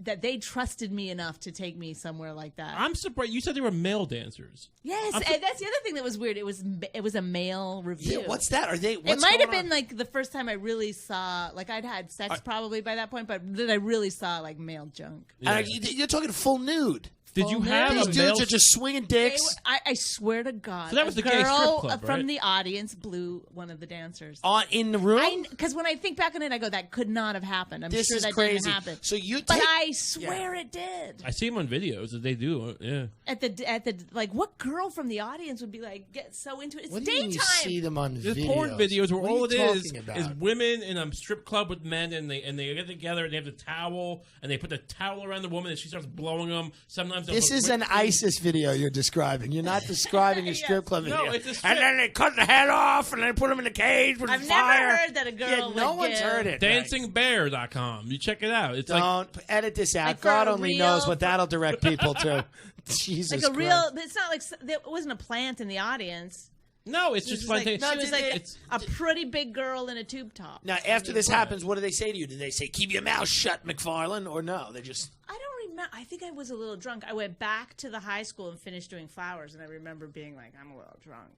That they trusted me enough to take me somewhere like that. I'm surprised. You said they were male dancers. Yes, and that's the other thing that was weird. It was a male review. Yeah, what's that? Are they? It What's might have going been on? like the first time I really saw, like I'd had sex probably by that point, but then I really saw like male junk. And you're talking full nude. Did you Full have nude. These a male? dudes are just swinging They dicks were- I swear to God, So that was a the gay strip girl club, from right? the audience blew one of the dancers. in the room. Because when I think back on it, I go, that could not have happened. I'm This sure is that crazy. didn't happen. So you But take- I swear it did. I see them on videos that they do. Yeah. At the like, what girl from the audience would be like get so into it? It's What do you mean you daytime. see them on There's videos? porn videos where What are all it you is talking about? is women in a strip club with men, and they get together and they have the towel and they put the towel around the woman and she starts blowing them. Sometimes times. This is an ISIS video you're describing. You're not describing a strip club video. No, it's a strip. And then they cut the head off, and they put him in a cage with I've fire. never heard that a girl would no one's give- heard it. DancingBear.com. You check it out. It's like Don't edit this out. Like for God a only real- knows what that'll direct people to. Jesus like a Christ. real. But it's not like there wasn't a plant in the audience. no, it's She was just like, like she was like it's a pretty big girl in a tube top. Now, after this happens, what do they say to you? Do they say, keep your mouth shut, McFarlane? Or no? They just... I don't remember. I think I was a little drunk. I went back to the high school and finished doing flowers, and I remember being like, I'm a little drunk.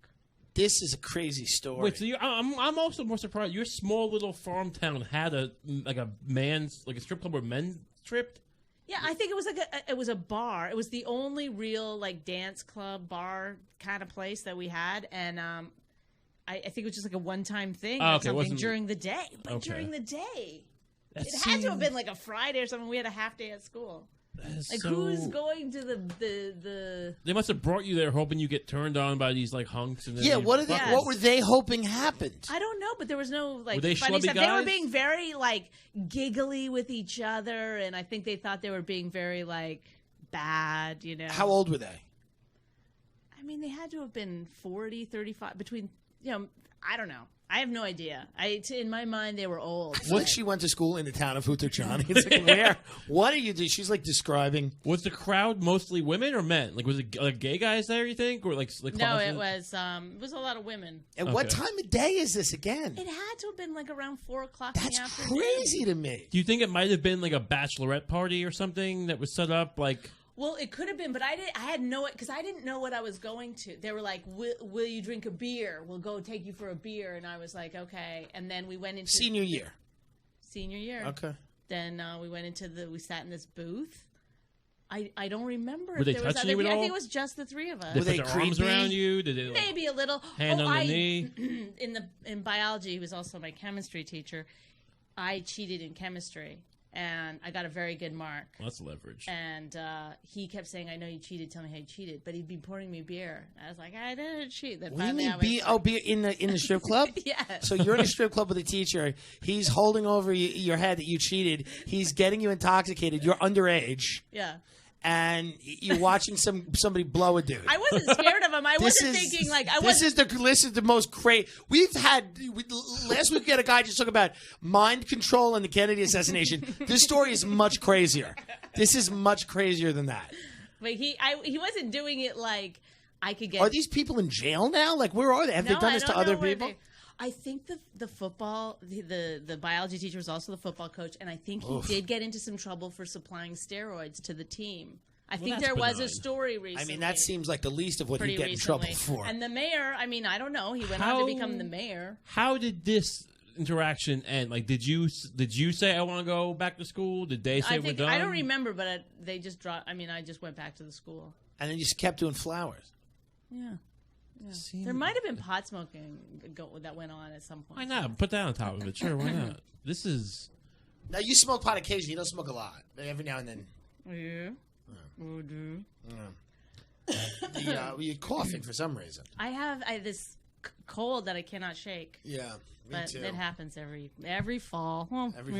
This is a crazy story. Wait, so I'm also more surprised. Your small little farm town had a strip club where men stripped. Yeah, I think it was a bar. It was the only real like dance club bar kind of place that we had, and I think it was just like a one-time thing or okay, something during the day. But Okay. during the day, That it had to have seems- been like a Friday or something. We had a half day at school. that is Like so- who's going to the? They must have brought you there hoping you get turned on by these like hunks. And then yeah, you what are they? fuck Yes. What were they hoping happened? I don't know, but there was no like Were they funny schlubby stuff. They were guys? being very like giggly with each other, and I think they thought they were being very like bad. You know, How old were they? I mean, they had to have been 40, 35, between, I don't know. I have no idea. In my mind, they were old. I feel like she went to school in the town of Hooterchani. It's like, where? What are you doing? She's like describing. Was the crowd mostly women or men? Like, was it like gay guys there? You think, or like No, closeted? it was a lot of women. And what Okay. time of day is this again? It had to have been like around 4 o'clock in That's the afternoon. crazy to me. Do you think it might have been like a bachelorette party or something that was set up? Like, Well, it could have been, but I had no, because I didn't know what I was going to. They were like, "Will you drink a beer? We'll go take you for a beer." And I was like, "Okay." And then we went into Senior year. Senior year. Okay. Then we went into we sat in this booth. I don't remember Were if they there was touching other you at I all? think it was just the three of us. did Were they they put their arms creepy? around you? Did they like, Maybe a little. hand on the knee? In biology, he was also my chemistry teacher. I cheated in chemistry, and I got a very good mark. Well, that's leverage. And he kept saying, "I know you cheated. Tell me how you cheated." But he'd be pouring me beer. I was like, "I didn't cheat." Then What do you finally, mean I was beer? Oh, beer in the strip club? yeah. So you're in a strip club with a teacher. He's holding over your head that you cheated. He's getting you intoxicated. You're underage, Yeah. and you're watching somebody blow a dude. I wasn't scared of him. I wasn't thinking like I this wasn't. is the most crazy. Last week we had a guy just talk about mind control and the Kennedy assassination. This story is much crazier. This is much crazier than that. But he wasn't doing it like I could get. Are these people in jail now? Like, where are they? Have they done I this to don't other know where people? I think the football, the biology teacher was also the football coach, and I think he did get into some trouble for supplying steroids to the team. I think that's there was benign. a story recently. I mean, that seems like the least of what pretty he'd get in recently. trouble for. And the mayor, I mean, I don't know. He went on to become the mayor. How did this interaction end? Like, did you say I want to go back to school? Did they say we're done? I don't remember, but they just dropped. I mean, I just went back to the school. And then you just kept doing flowers. Yeah. There might have been pot smoking that went on at some point. Why not? Put that on top of it. Sure, why not? This is. Now, you smoke pot occasionally. You don't smoke a lot. But every now and then. Yeah. Oh, do. You're coughing for some reason. I have this cold that I cannot shake. Yeah, me But too. it happens every fall.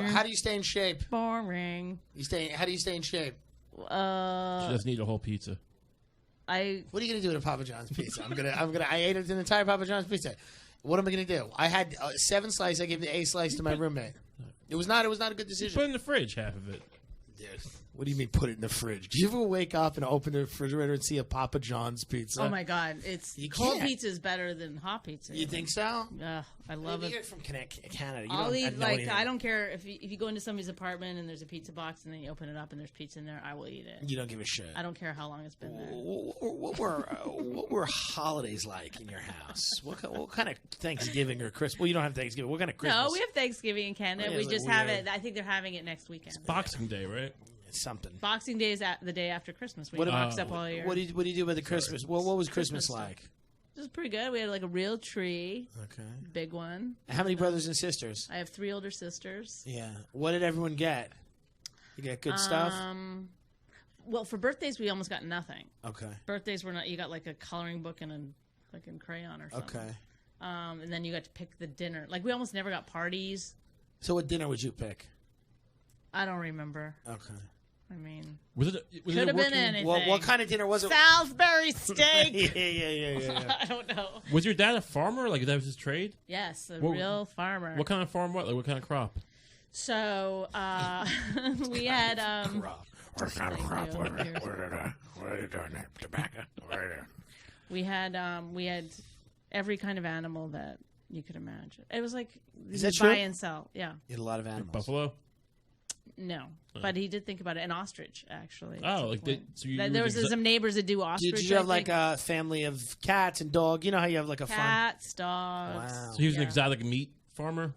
How do you stay in shape? Boring. How do you stay in shape? She doesn't need a whole pizza. What are you gonna do with a Papa John's pizza? I ate an entire Papa John's pizza. What am I gonna do? I had 7 slices. I gave the 8th slice to my roommate. It was not a good Put decision. it in the fridge, half of it. Dude, what do you mean put it in the fridge? Do you ever wake up and open the refrigerator and see a Papa John's pizza? Oh my God! You Cold can't. pizza is better than hot pizza. You think so? I love Maybe it. you're from Canada. You I'll don't eat know anything. I don't care if you go into somebody's apartment and there's a pizza box and then you open it up and there's pizza in there. I will eat it. You don't give a shit. I don't care how long it's been there. What were holidays like in your house? What kind of Thanksgiving or Christmas? Well, you don't have Thanksgiving. What kind of Christmas? No, we have Thanksgiving in Canada. Oh, yeah, we is it just have weird? it. I think they're having it next weekend. Boxing Day, right? Something. Boxing Day is the day after Christmas. We What boxed up all year. What do you do with the Christmas? What was Christmas like? It was pretty good. We had like a real tree, Okay. big one. How many brothers and sisters? I have 3 older sisters. Yeah. What did everyone get? You get good stuff? Well, for birthdays, we almost got nothing. Okay. Birthdays were not. You got like a coloring book and a fucking crayon or something. Okay. And then you got to pick the dinner. Like we almost never got parties. So what dinner would you pick? I don't remember. Okay. I mean, Was it could have been working- anything. What kind of dinner was it? Salisbury steak. Yeah. I don't know. Was your dad a farmer? Like that was his trade? Yes, a What- real farmer. What kind of farm? What? Like what kind of crop? So we had What kind of crop? What are you doing there? Tobacco? we had every kind of animal that you could imagine. It was like Is you that buy true? and sell. Yeah. You had a lot of animals. Buffalo. No, but he did think about it. An ostrich, actually. at Oh, some like point. so you There was some neighbors that do ostrich. Did you have I like think. a family of cats and dog? You know how you have like a Cats, dogs. Wow. So he was an Yeah. exotic meat farmer,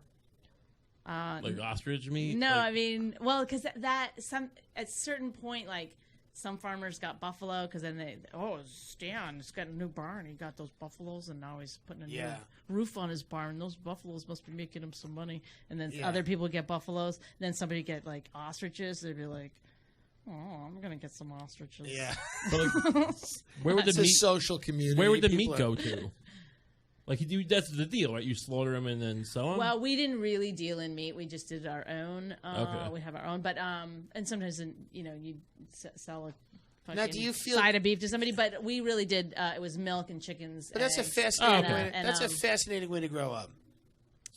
Uh, like ostrich meat. no, Like- I mean, well, because that some at a certain point, like some farmers got buffalo because then Stan, he's got a new barn. He got those buffaloes, and now he's putting a new roof on his barn. Those buffaloes must be making him some money. And then Yeah. other people get buffaloes. Then somebody get like ostriches. They'd be like, "Oh, I'm gonna get some ostriches." Yeah. But, like, where would the It's a meat? social community. Where would the People meat go to? Like that's the deal, right? You slaughter them and then sell them. Well, we didn't really deal in meat. We just did our own. Okay. We have our own, but and sometimes you sell a Now, fucking do you feel- side of beef to somebody. But we really did. It was milk and chickens. But that's a eggs, fascinating. Oh, way, okay. and, that's a fascinating way to grow up.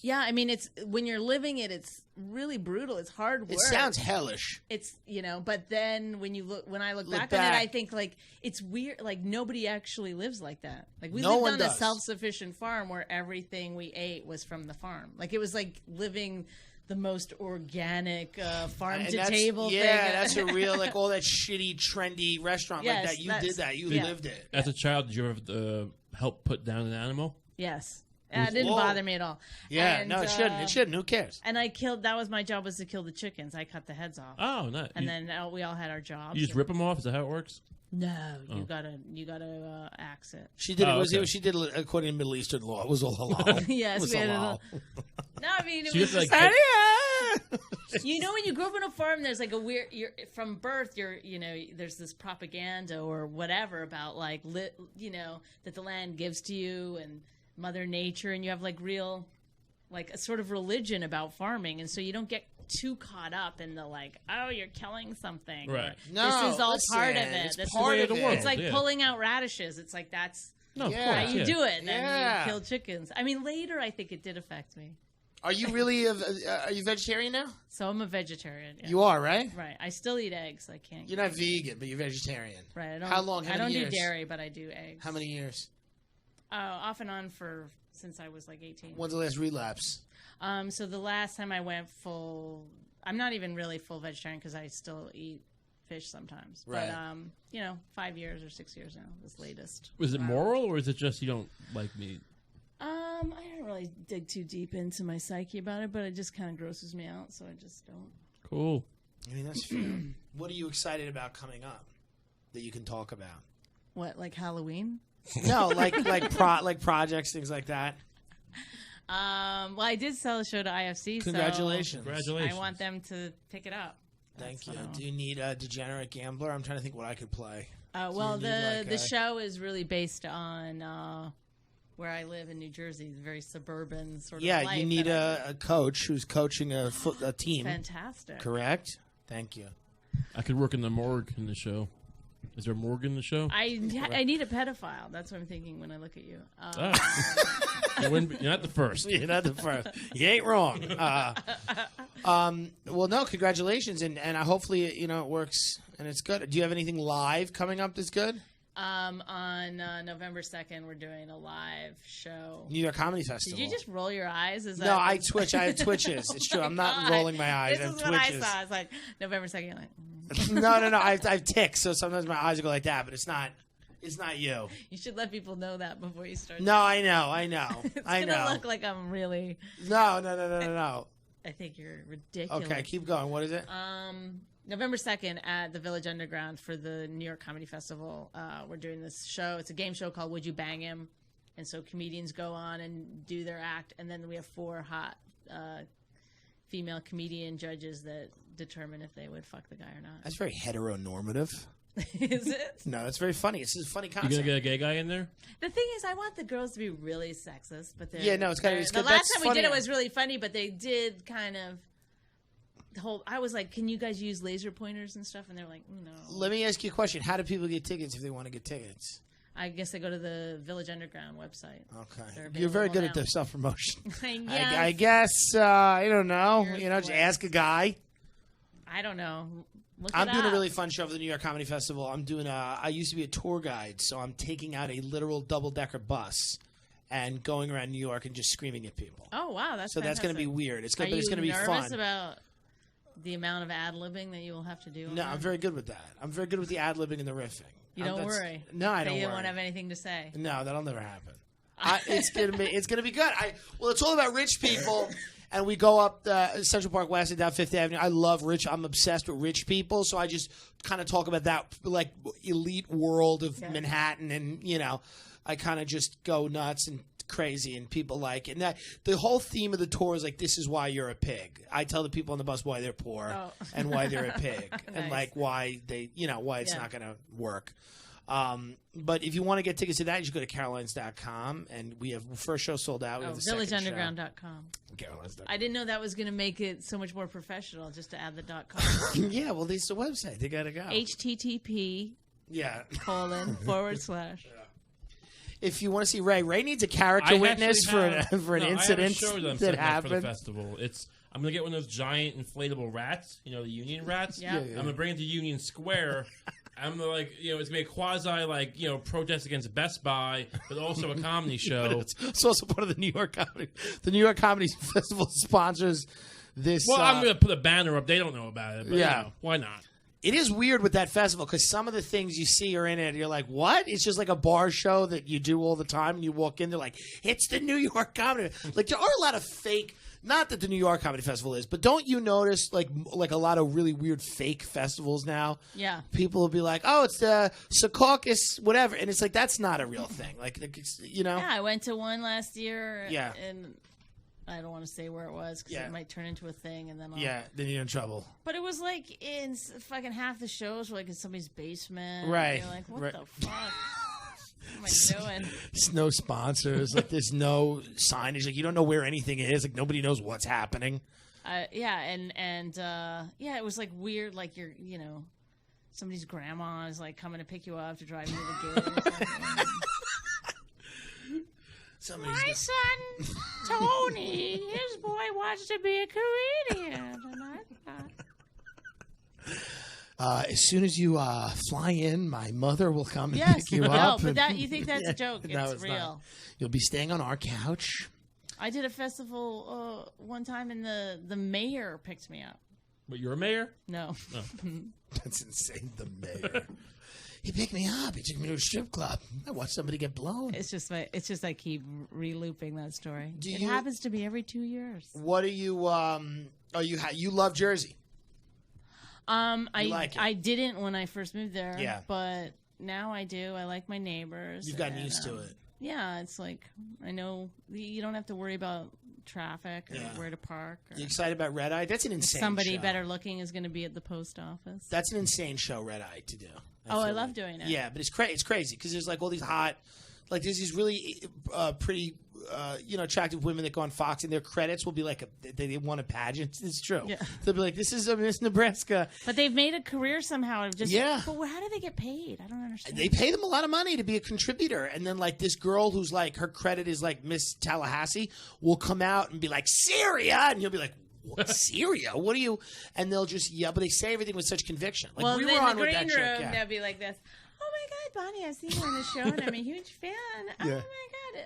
Yeah, I mean, it's when you're living it, it's really brutal. It's hard work. It sounds hellish. It's but then when I look Look back on it, back. I think like it's weird. Like nobody actually lives like that. Like we No lived one on a does. self-sufficient farm where everything we ate was from the farm. Like it was like living the most organic farm And to that's- table yeah, thing. that's a real like all that shitty, trendy restaurant Yes, like that. You that's- did that. You yeah. lived it. As a child, did you ever help put down an animal? Yes, it didn't Whoa. bother me at all. Yeah, And, no, it shouldn't. It shouldn't. Who cares? And I killed. That was my job, was to kill the chickens. I cut the heads off, Oh, no. and then we all had our jobs. You just rip them off? Is that how it works? No, Oh. you gotta axe it. She did. Oh, it was. okay. She did it according to Middle Eastern law. It was all halal. Yes, it was we had halal. No, I mean it So you was have to, just like, you know when you grow up on a farm, there's like a weird. You're from birth. There's this propaganda or whatever about like that the land gives to you and Mother Nature, and you have like real, like a sort of religion about farming, and so you don't get too caught up in the like, oh, you're killing something. Right. Or, No, this is all listen, part of it. it's This part is, of the it. world. It's like Yeah. pulling out radishes. It's like that's No, of Yeah. course. how you yeah. do it. And Yeah. you kill chickens. I mean, later I think it did affect me. Are you really? Are you vegetarian now? So I'm a vegetarian. Yeah. You are, right? Right. I still eat eggs. I can't. You're not vegan, but you're vegetarian. Right. I don't, How long? How I don't many do years? dairy, but I do eggs. How many years? Off and on since I was like 18. When's the last relapse? So the last time I went full, I'm not even really full vegetarian because I still eat fish sometimes. Right. But 5 years or 6 years now. This latest. Was it Wow. moral, or is it just you don't like meat? I don't really dig too deep into my psyche about it, but it just kind of grosses me out, so I just don't. Cool. I mean, that's fair. What are you excited about coming up that you can talk about? What, like Halloween? No, like projects, things like that. Well, I did sell a show to IFC. Congratulations. So Congratulations. I want them to pick it up. Thank That's you. what I want. Do you need a degenerate gambler? I'm trying to think what I could play. Well, you need, the show is really based on where I live in New Jersey, very suburban sort of Yeah, life. you need that a coach who's coaching a team. fantastic. Correct? Thank you. I could work in the morgue in the show. Is there a morgue in the show? I need a pedophile. That's what I'm thinking when I look at you. You're not the first. You're not the first. You ain't wrong. Well, no, congratulations, and hopefully it works and it's good. Do you have anything live coming up that's good? On November 2nd, we're doing a live show. New York Comedy Festival. Did you just roll your eyes? Is No, that I twitch. I have twitches. It's true. I'm not God. rolling my eyes. This I have is what I twitches. saw. It's like November 2nd. You're like, No. I have ticks, so sometimes my eyes go like that, but it's not you. you should let people know that before you start. No, I know. It's I gonna know. look like I'm really. No. I think you're ridiculous. Okay, keep going. What is it? November 2nd at the Village Underground for the New York Comedy Festival. We're doing this show. It's a game show called Would You Bang Him? And so comedians go on and do their act. And then we have 4 hot female comedian judges that determine if they would fuck the guy or not. That's very heteronormative. Is it? No, that's very funny. It's a funny You concept. gonna get a gay guy in there? The thing is, I want the girls to be really sexist. But Yeah, no, it's gotta be- the it's good. last That's time we did funny. it was really funny, but they did kind of... I was like, can you guys use laser pointers and stuff? And they're like, no. Let me ask you a question. How do people get tickets if they want to get tickets? I guess they go to the Village Underground website. Okay. You're very good at the self-promotion. Yes. I guess, I don't know. Just ask a guy. I don't know. I'm doing a really fun show for the New York Comedy Festival. I used to be a tour guide, so I'm taking out a literal double-decker bus and going around New York and just screaming at people. Oh, wow. That's that's going to be weird. It's going to be fun. Are you nervous about the amount of ad-libbing that you will have to do? No, I'm very good with that. I'm very good with the ad-libbing and the riffing. You don't worry. No, I don't worry. You won't have anything to say. No, that'll never happen. It's gonna be good. It's all about rich people, and we go up Central Park West and down Fifth Avenue. I love I'm obsessed with rich people, so I just kind of talk about that like elite world of Manhattan, and I kind of just go nuts and crazy, and people like it. And that the whole theme of the tour is like, this is why you're a pig. I tell the people on the bus why they're poor and why they're a pig and like why they why it's not gonna work. But if you want to get tickets to that, you should go to carolines.com, and we have first show sold out. We have the villageunderground.com. Carolines.com. I didn't know that was going to make it so much more professional just to add the .com. Yeah, well, this is the website. They got to go. http:// If you want to see Ray needs a character witness for an incident that happened. For the festival. I'm going to get one of those giant inflatable rats, the Union rats. Yeah. I'm going to bring it to Union Square. I'm going to, like, it's going to be a quasi, like, protest against Best Buy, but also a comedy show. It's also part of the New York Comedy. The New York Comedy Festival sponsors this. Well, I'm going to put a banner up. They don't know about it, but why not? It is weird with that festival because some of the things you see are in it. You're like, what? It's just like a bar show that you do all the time. And you walk in, they're like, it's the New York Comedy. Like, there are a lot of fake. Not that the New York Comedy Festival is, but don't you notice like a lot of really weird fake festivals now? Yeah. People will be like, oh, it's the Secaucus, whatever. And it's like, that's not a real thing. Like, Yeah, I went to one last year. Yeah. And I don't want to say where it was because it might turn into a thing. And then then you're in trouble. But it was like in fucking half the shows were like in somebody's basement. Right. And you're like, what the fuck? What am I doing? There's no sponsors. Like, there's no signage. Like, you don't know where anything is. Like, nobody knows what's happening. It was like weird. Like somebody's grandma is like coming to pick you up to drive you to the gig. My son Tony, his boy wants to be a comedian. As soon as you fly in, my mother will come and pick you up. No, but you think that's a joke. It's real. Not. You'll be staying on our couch. I did a festival one time, and the mayor picked me up. But you're a mayor? No. Oh. That's insane, the mayor. He picked me up. He took me to a strip club. I watched somebody get blown. It's just I keep re-looping that story. It happens to me every 2 years. What are you? You love Jersey? I didn't when I first moved there. Yeah. But now I do. I like my neighbors. You've gotten used to it. Yeah, it's like I know you don't have to worry about traffic or where to park. You excited about Red Eye? That's an insane Somebody show. better looking is going to be at the post office. That's an insane show, Red Eye, to do. I love doing it. Yeah, but it's crazy because there's like all these hot, like there's these really pretty, attractive women that go on Fox, and their credits will be like they won a pageant. It's true. Yeah. They'll be like, "This is Miss Nebraska." But they've made a career somehow. Of just But how do they get paid? I don't understand. They pay them a lot of money to be a contributor, and then like this girl who's like her credit is like Miss Tallahassee will come out and be like Syria, and you'll be like, what, Syria? What are you? And they'll just but they say everything with such conviction. Like we were on with that chick. Yeah. They'll be like this. Oh my God, Bonnie, I've seen you on the show, and I'm a huge fan. Oh my God.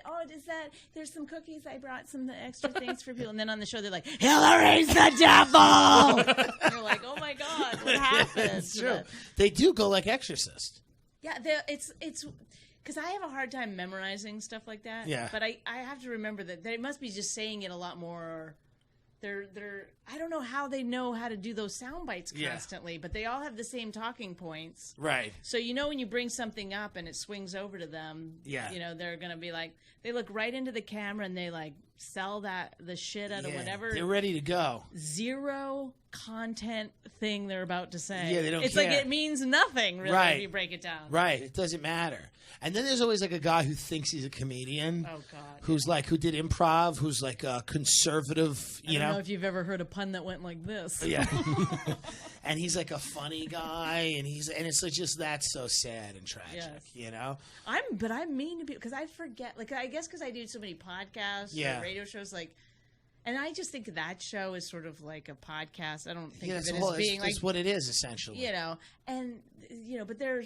Oh, is that? There's some cookies. I brought some extra things for people. And then on the show, they're like, Hillary's the devil. You're like, oh my God, what happened? It's true. They do go like Exorcist. Yeah, it's because I have a hard time memorizing stuff like that. Yeah. But I have to remember that they must be just saying it a lot more. They're I don't know how they know how to do those sound bites constantly, but they all have the same talking points. Right. So when you bring something up and it swings over to them, they're going to be like, they look right into the camera and they like sell the shit out of whatever. They're ready to go. Zero content thing they're about to say. Yeah, they don't It's care. like it means nothing, really, Right. if you break it down. Right. It doesn't matter. And then there's always like a guy who thinks he's a comedian. Oh, God. Who's like, who did improv, who's like a conservative, I don't know if you've ever heard a pun that went like this. Yeah. And he's like a funny guy, and it's like just that's so sad and tragic, Yes. you know? But I'm mean to people because I forget. Like, I guess because I do so many podcasts or radio shows, like, and I just think that show is sort of like a podcast. I don't think of it as being that's like what it is essentially. You know, and but they're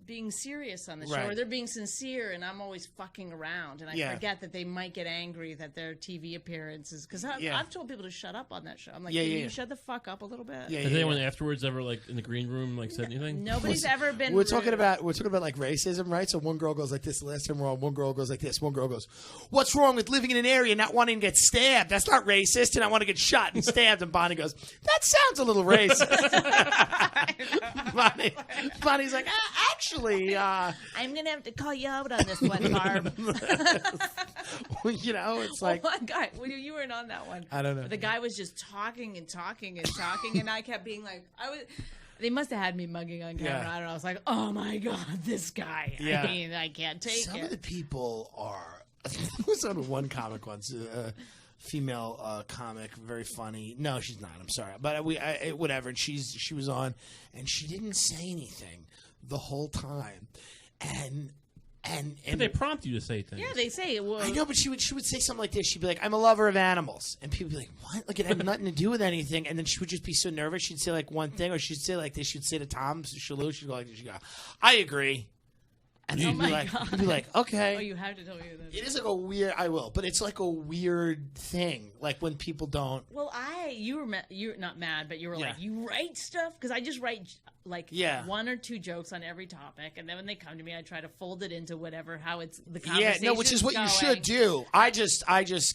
being serious on the show, or they're being sincere, and I'm always fucking around, and I forget that they might get angry that their TV appearances, because I've told people to shut up on that show. I'm like, can you shut the fuck up a little bit? Yeah, Has anyone afterwards ever like in the green room like said anything? Nobody's ever been. We're talking about like racism, right? So one girl goes like this. The last time we're on, one girl goes like this. One girl goes, "What's wrong with living in an area and not wanting to get stabbed? That's not racist, and I want to get shot and stabbed." And Bonnie goes, "That sounds a little racist." Bonnie's like, actually. I'm going to have to call you out on this one, Barb. You know, it's like... Oh, my God. Well, you weren't on that one. I don't know. The guy was just talking and talking and talking, and I kept being like... They must have had me mugging on camera. Yeah. I don't know. I was like, oh, my God, this guy. Yeah. I mean, I can't take Some it. of the people are... I was on one comic once, female comic, very funny. No, she's not. I'm sorry. But whatever. And she was on, and she didn't say anything the whole time. And But they prompt you to say things. Yeah, they say it. Well, I know, but she would say something like this. She'd be like, "I'm a lover of animals," and people would be like, "What?" Like it had nothing to do with anything. And then she would just be so nervous. She'd say like one thing, or she'd say like this. She'd say to Tom Shalhoub, she'd go like this. She'd go, "I agree," and he'd be like, "Okay." Oh, you have to tell me that. It is like a weird. I will, but it's like a weird thing. Like when people don't. Well, you're not mad, but you were like, you write stuff? Because I just write like one or two jokes on every topic, and then when they come to me, I try to fold it into how it's the conversation. Yeah, no, which is what you should do. I just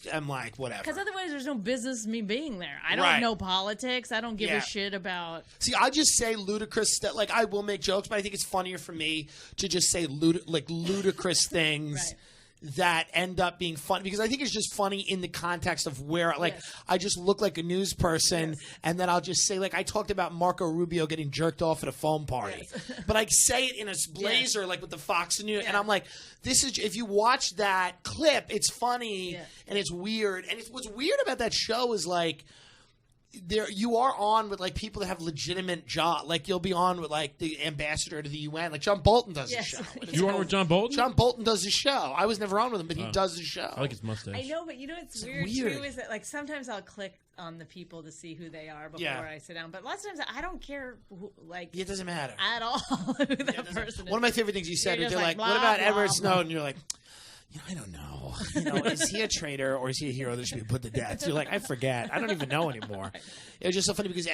am like, whatever. Because otherwise, there's no business me being there. I don't know politics. I don't give a shit about. See, I just say ludicrous stuff. Like I will make jokes, but I think it's funnier for me to just say ludicrous things. That end up being funny because I think it's just funny in the context of where I just look like a news person and then I'll just say like I talked about Marco Rubio getting jerked off at a foam party, but I say it in a blazer like with the Fox News and I'm like, this is if you watch that clip, it's funny and it's weird and what's weird about that show is like. You are on with like people that have legitimate job. Like you'll be on with like the ambassador to the UN. Like John Bolton does the show. You on with John Bolton? John Bolton does the show. I was never on with him, but he does the show. I like his mustache. I know, but you know what's weird too is that like sometimes I'll click on the people to see who they are before I sit down. But lots of times I don't care it doesn't matter at all who that person is. One of my favorite things you said, they're like, what about Edward Snowden? You're like, I don't know. Is he a traitor or is he a hero that should be put to death? You're like, I forget. I don't even know anymore. It was just so funny because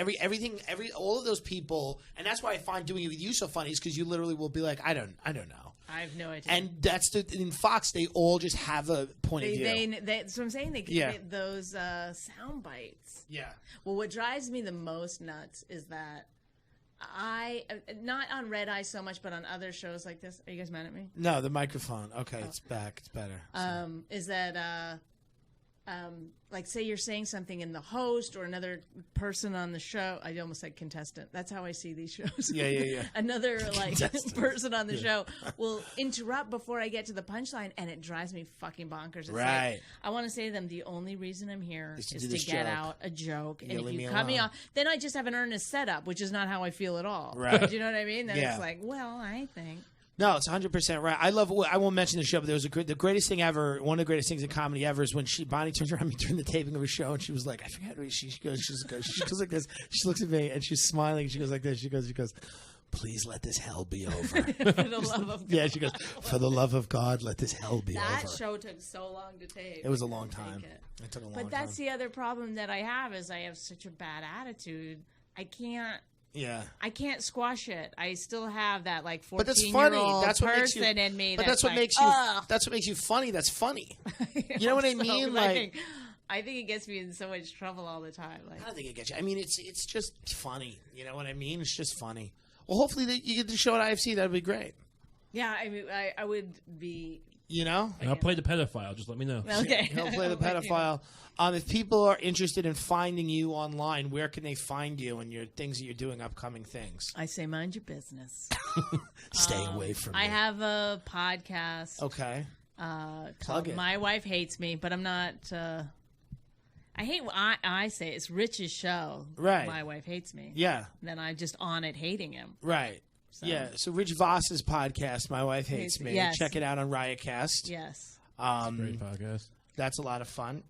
all of those people, and that's why I find doing it with you so funny is because you literally will be like, I don't know. I have no idea. And that's in Fox, they all just have a point of view. That's what I'm saying. They get those sound bites. Yeah. Well, what drives me the most nuts is that not on Red Eye so much, but on other shows like this. Are you guys mad at me? No, the microphone. Okay, it's back. It's better. Is that like say you're saying something and the host or another person on the show, I almost said contestant. That's how I see these shows. Yeah. Another like person on the show will interrupt before I get to the punchline and it drives me fucking bonkers. It's like, I want to say to them, the only reason I'm here is to get out a joke. And if you cut me off, then I just haven't earned a setup, which is not how I feel at all. Right. Do you know what I mean? Then it's like, well, I think. No, it's 100% right. I won't mention the show, but there was the greatest thing ever. One of the greatest things in comedy ever is when Bonnie turns around me during the taping of a show, and she was like, I forget what she goes like this. She looks at me and she's smiling. She goes like this. She goes, please let this hell be over. For the love of God. Yeah, she goes, for the love of God, let this hell be over. That show took so long to tape. It was a long time. It took a long time. But that's the other problem that I have is I have such a bad attitude. I can't squash it. I still have that like 14-year-old person in me. But that's what makes you. That's what makes you funny. That's funny. You know what I mean? Like, I think it gets me in so much trouble all the time. Like, I don't think it gets you. I mean, it's just funny. You know what I mean? It's just funny. Well, hopefully you get the show at IFC. That'd be great. Yeah, I mean, I would be You know? And I'll play the pedophile. Just let me know. Okay. He'll play the pedophile. If people are interested in finding you online, where can they find you and your things that you're doing, upcoming things? I say mind your business. Stay away from me. I have a podcast. Okay. Called Plug it. My Wife Hates Me, but I'm not. I say it's Rich's show. Right. My Wife Hates Me. Yeah. Then I just on it hating him. Right. So. Yeah. So Rich Voss's podcast, My Wife Hates Me. Yes. Check it out on Riotcast. Yes. Great podcast. That's a lot of fun.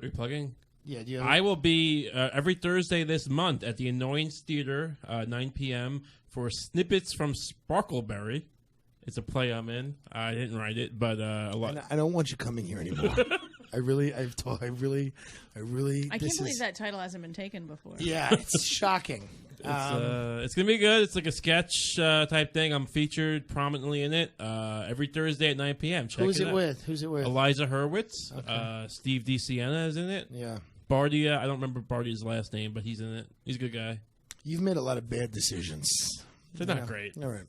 Are you plugging? Yeah. Do you I will be every Thursday this month at the Annoyance Theater, 9 p.m. for Snippets from Sparkleberry. It's a play I'm in. I didn't write it, but a lot. I don't want you coming here anymore. I really I can't believe that title hasn't been taken before. Yeah, it's shocking. It's gonna be good. It's like a sketch type thing. I'm featured prominently in it every Thursday at 9 p.m. Check Who's it out. with? Who's it with? Eliza Hurwitz. Okay. Steve DeSiena is in it. Yeah. Bardia. I don't remember Bardia's last name, but he's in it. He's a good guy. You've made a lot of bad decisions. They're not great. All right.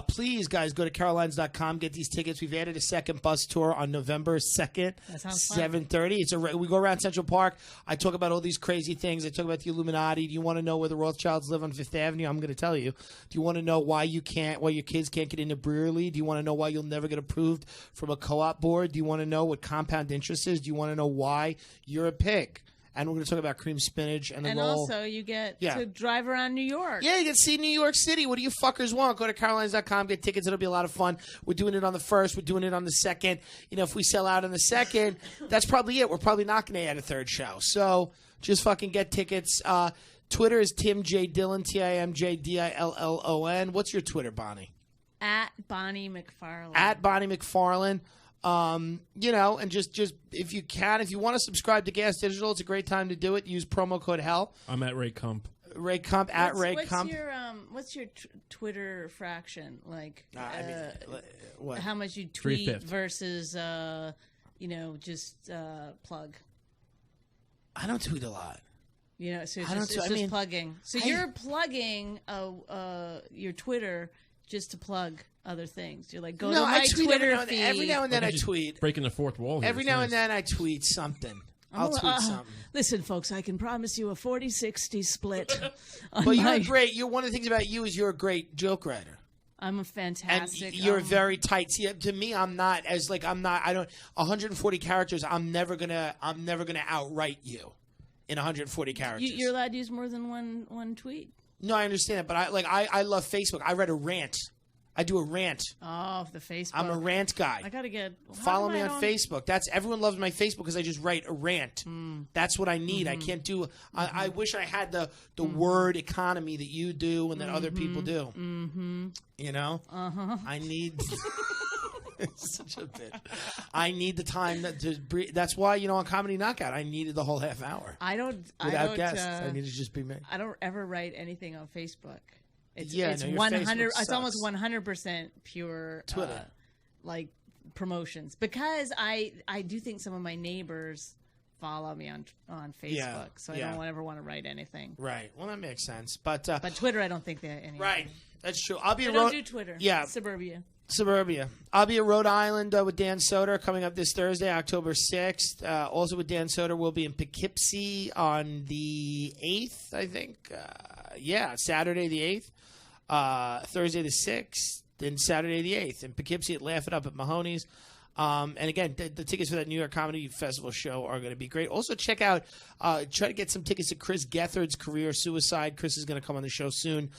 Please, guys, go to carolines.com. Get these tickets. We've added a second bus tour on November 2nd, That sounds fun. 7:30. We go around Central Park. I talk about all these crazy things. I talk about the Illuminati. Do you want to know where the Rothschilds live on Fifth Avenue? I'm going to tell you. Do you want to know why your kids can't get into Brearley? Do you want to know why you'll never get approved from a co-op board? Do you want to know what compound interest is? Do you want to know why you're a pig? And we're going to talk about cream spinach and the And roll. also, you get to drive around New York. Yeah, you can see New York City. What do you fuckers want? Go to carolines.com, get tickets. It'll be a lot of fun. We're doing it on the 1st. We're doing it on the 2nd. You know, if we sell out on the 2nd, that's probably it. We're probably not going to add a third show. So just fucking get tickets. Twitter is Tim J. Dillon, TimJDillon. What's your Twitter, Bonnie? At Bonnie McFarlane. At Bonnie McFarlane. You know, and just if you want to subscribe to Gas Digital, it's a great time to do it. Use promo code HELL. I'm at Ray Kump. Ray Kump at Ray Kump. What's your Twitter fraction like? What? How much you tweet 3/5 versus just plug? I don't tweet a lot. You know, so it's just plugging. So you're plugging your Twitter just to plug other things. You're like, go to my Twitter feed. Every now and then I tweet. Breaking the fourth wall here. Every now and then I tweet something. I'll tweet something. Listen, folks, I can promise you a 40-60 split. But you're great. One of the things about you is you're a great joke writer. I'm a fantastic. And you're very tight. See, to me, I don't 140 characters. I'm never gonna outright you in 140 characters. You're allowed to use more than one tweet. No, I understand it, but I love Facebook. I read a rant. I do a rant. Oh, the Facebook. I'm a rant guy. I gotta get. Follow me on Facebook. Everyone loves my Facebook because I just write a rant. That's what I need. I can't do. I wish I had the word economy that you do and that other people do. You know. I need. It's such a bit. I need the time to breathe. That's why on Comedy Knockout I needed the whole half hour. Without guests. I need to just be me. I don't ever write anything on Facebook. It's 100. It's almost 100% pure Twitter, like promotions, because I do think some of my neighbors follow me on Facebook, so I don't ever want to write anything. Right. Well, that makes sense, but Twitter, I don't think they any. Right. That's true. I don't do Twitter. Yeah. Suburbia. I'll be at Rhode Island with Dan Soder coming up this Thursday, October 6th. Also with Dan Soder, we'll be in Poughkeepsie on the 8th, I think. Saturday the 8th. Thursday the 6th, then Saturday the 8th. In Poughkeepsie at Laugh It Up at Mahoney's. And again, the tickets for that New York Comedy Festival show are going to be great. Also, check out, try to get some tickets to Chris Gethard's Career Suicide. Chris is going to come on the show soon.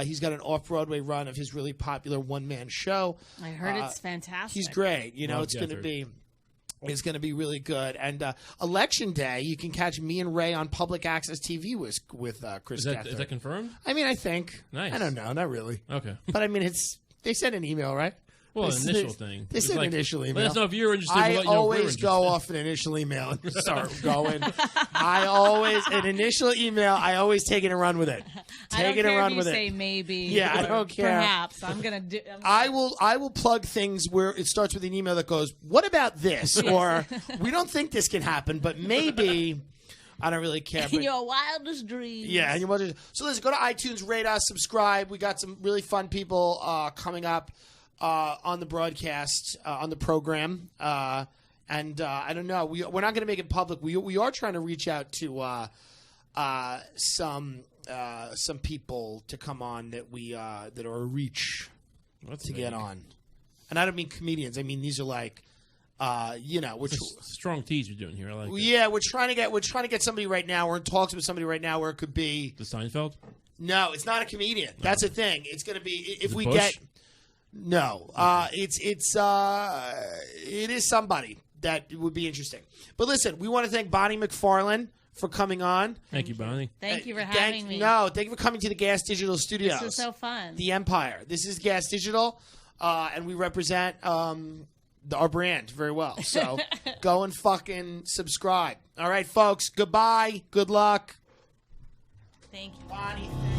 He's got an off-Broadway run of his really popular one-man show. I heard it's fantastic. He's great. It's going to be... It's going to be really good. And Election Day, you can catch me and Ray on Public Access TV with Chris Gethard. Is that confirmed? I mean, I think. Nice. I don't know. Not really. Okay. But I mean, they sent an email, right? Well, an initial thing. They sent an initial email. Let us know if you're interested. I always go off an initial email and start going. An initial email, I always take it and run with it. Take it and run with it. Say maybe. Yeah, I don't care. Perhaps. I'm going to do. I will plug things where it starts with an email that goes, "What about this?" Or "We don't think this can happen, but maybe." I don't really care. In your wildest dreams. Yeah. So listen, go to iTunes, rate us, subscribe. We got some really fun people coming up. on the broadcast, on the program. And I don't know. We're not going to make it public. We are trying to reach out to some people to come on that that are a reach to get on. And I don't mean comedians. I mean these are like which strong tease you're doing here. I like it. Yeah, we're trying to get somebody right now. We're in talks with somebody right now where it could be the Seinfeld. No, it's not a comedian. No. That's the thing. It's going to be if we Bush? get no. It is somebody that would be interesting. But listen, we want to thank Bonnie McFarlane for coming on. Thank you, Bonnie. Thank you for having me. No, thank you for coming to the Gas Digital Studios. This was so fun. The Empire. This is Gas Digital, and we represent our brand very well. So go and fucking subscribe. All right, folks. Goodbye. Good luck. Thank you. Bonnie.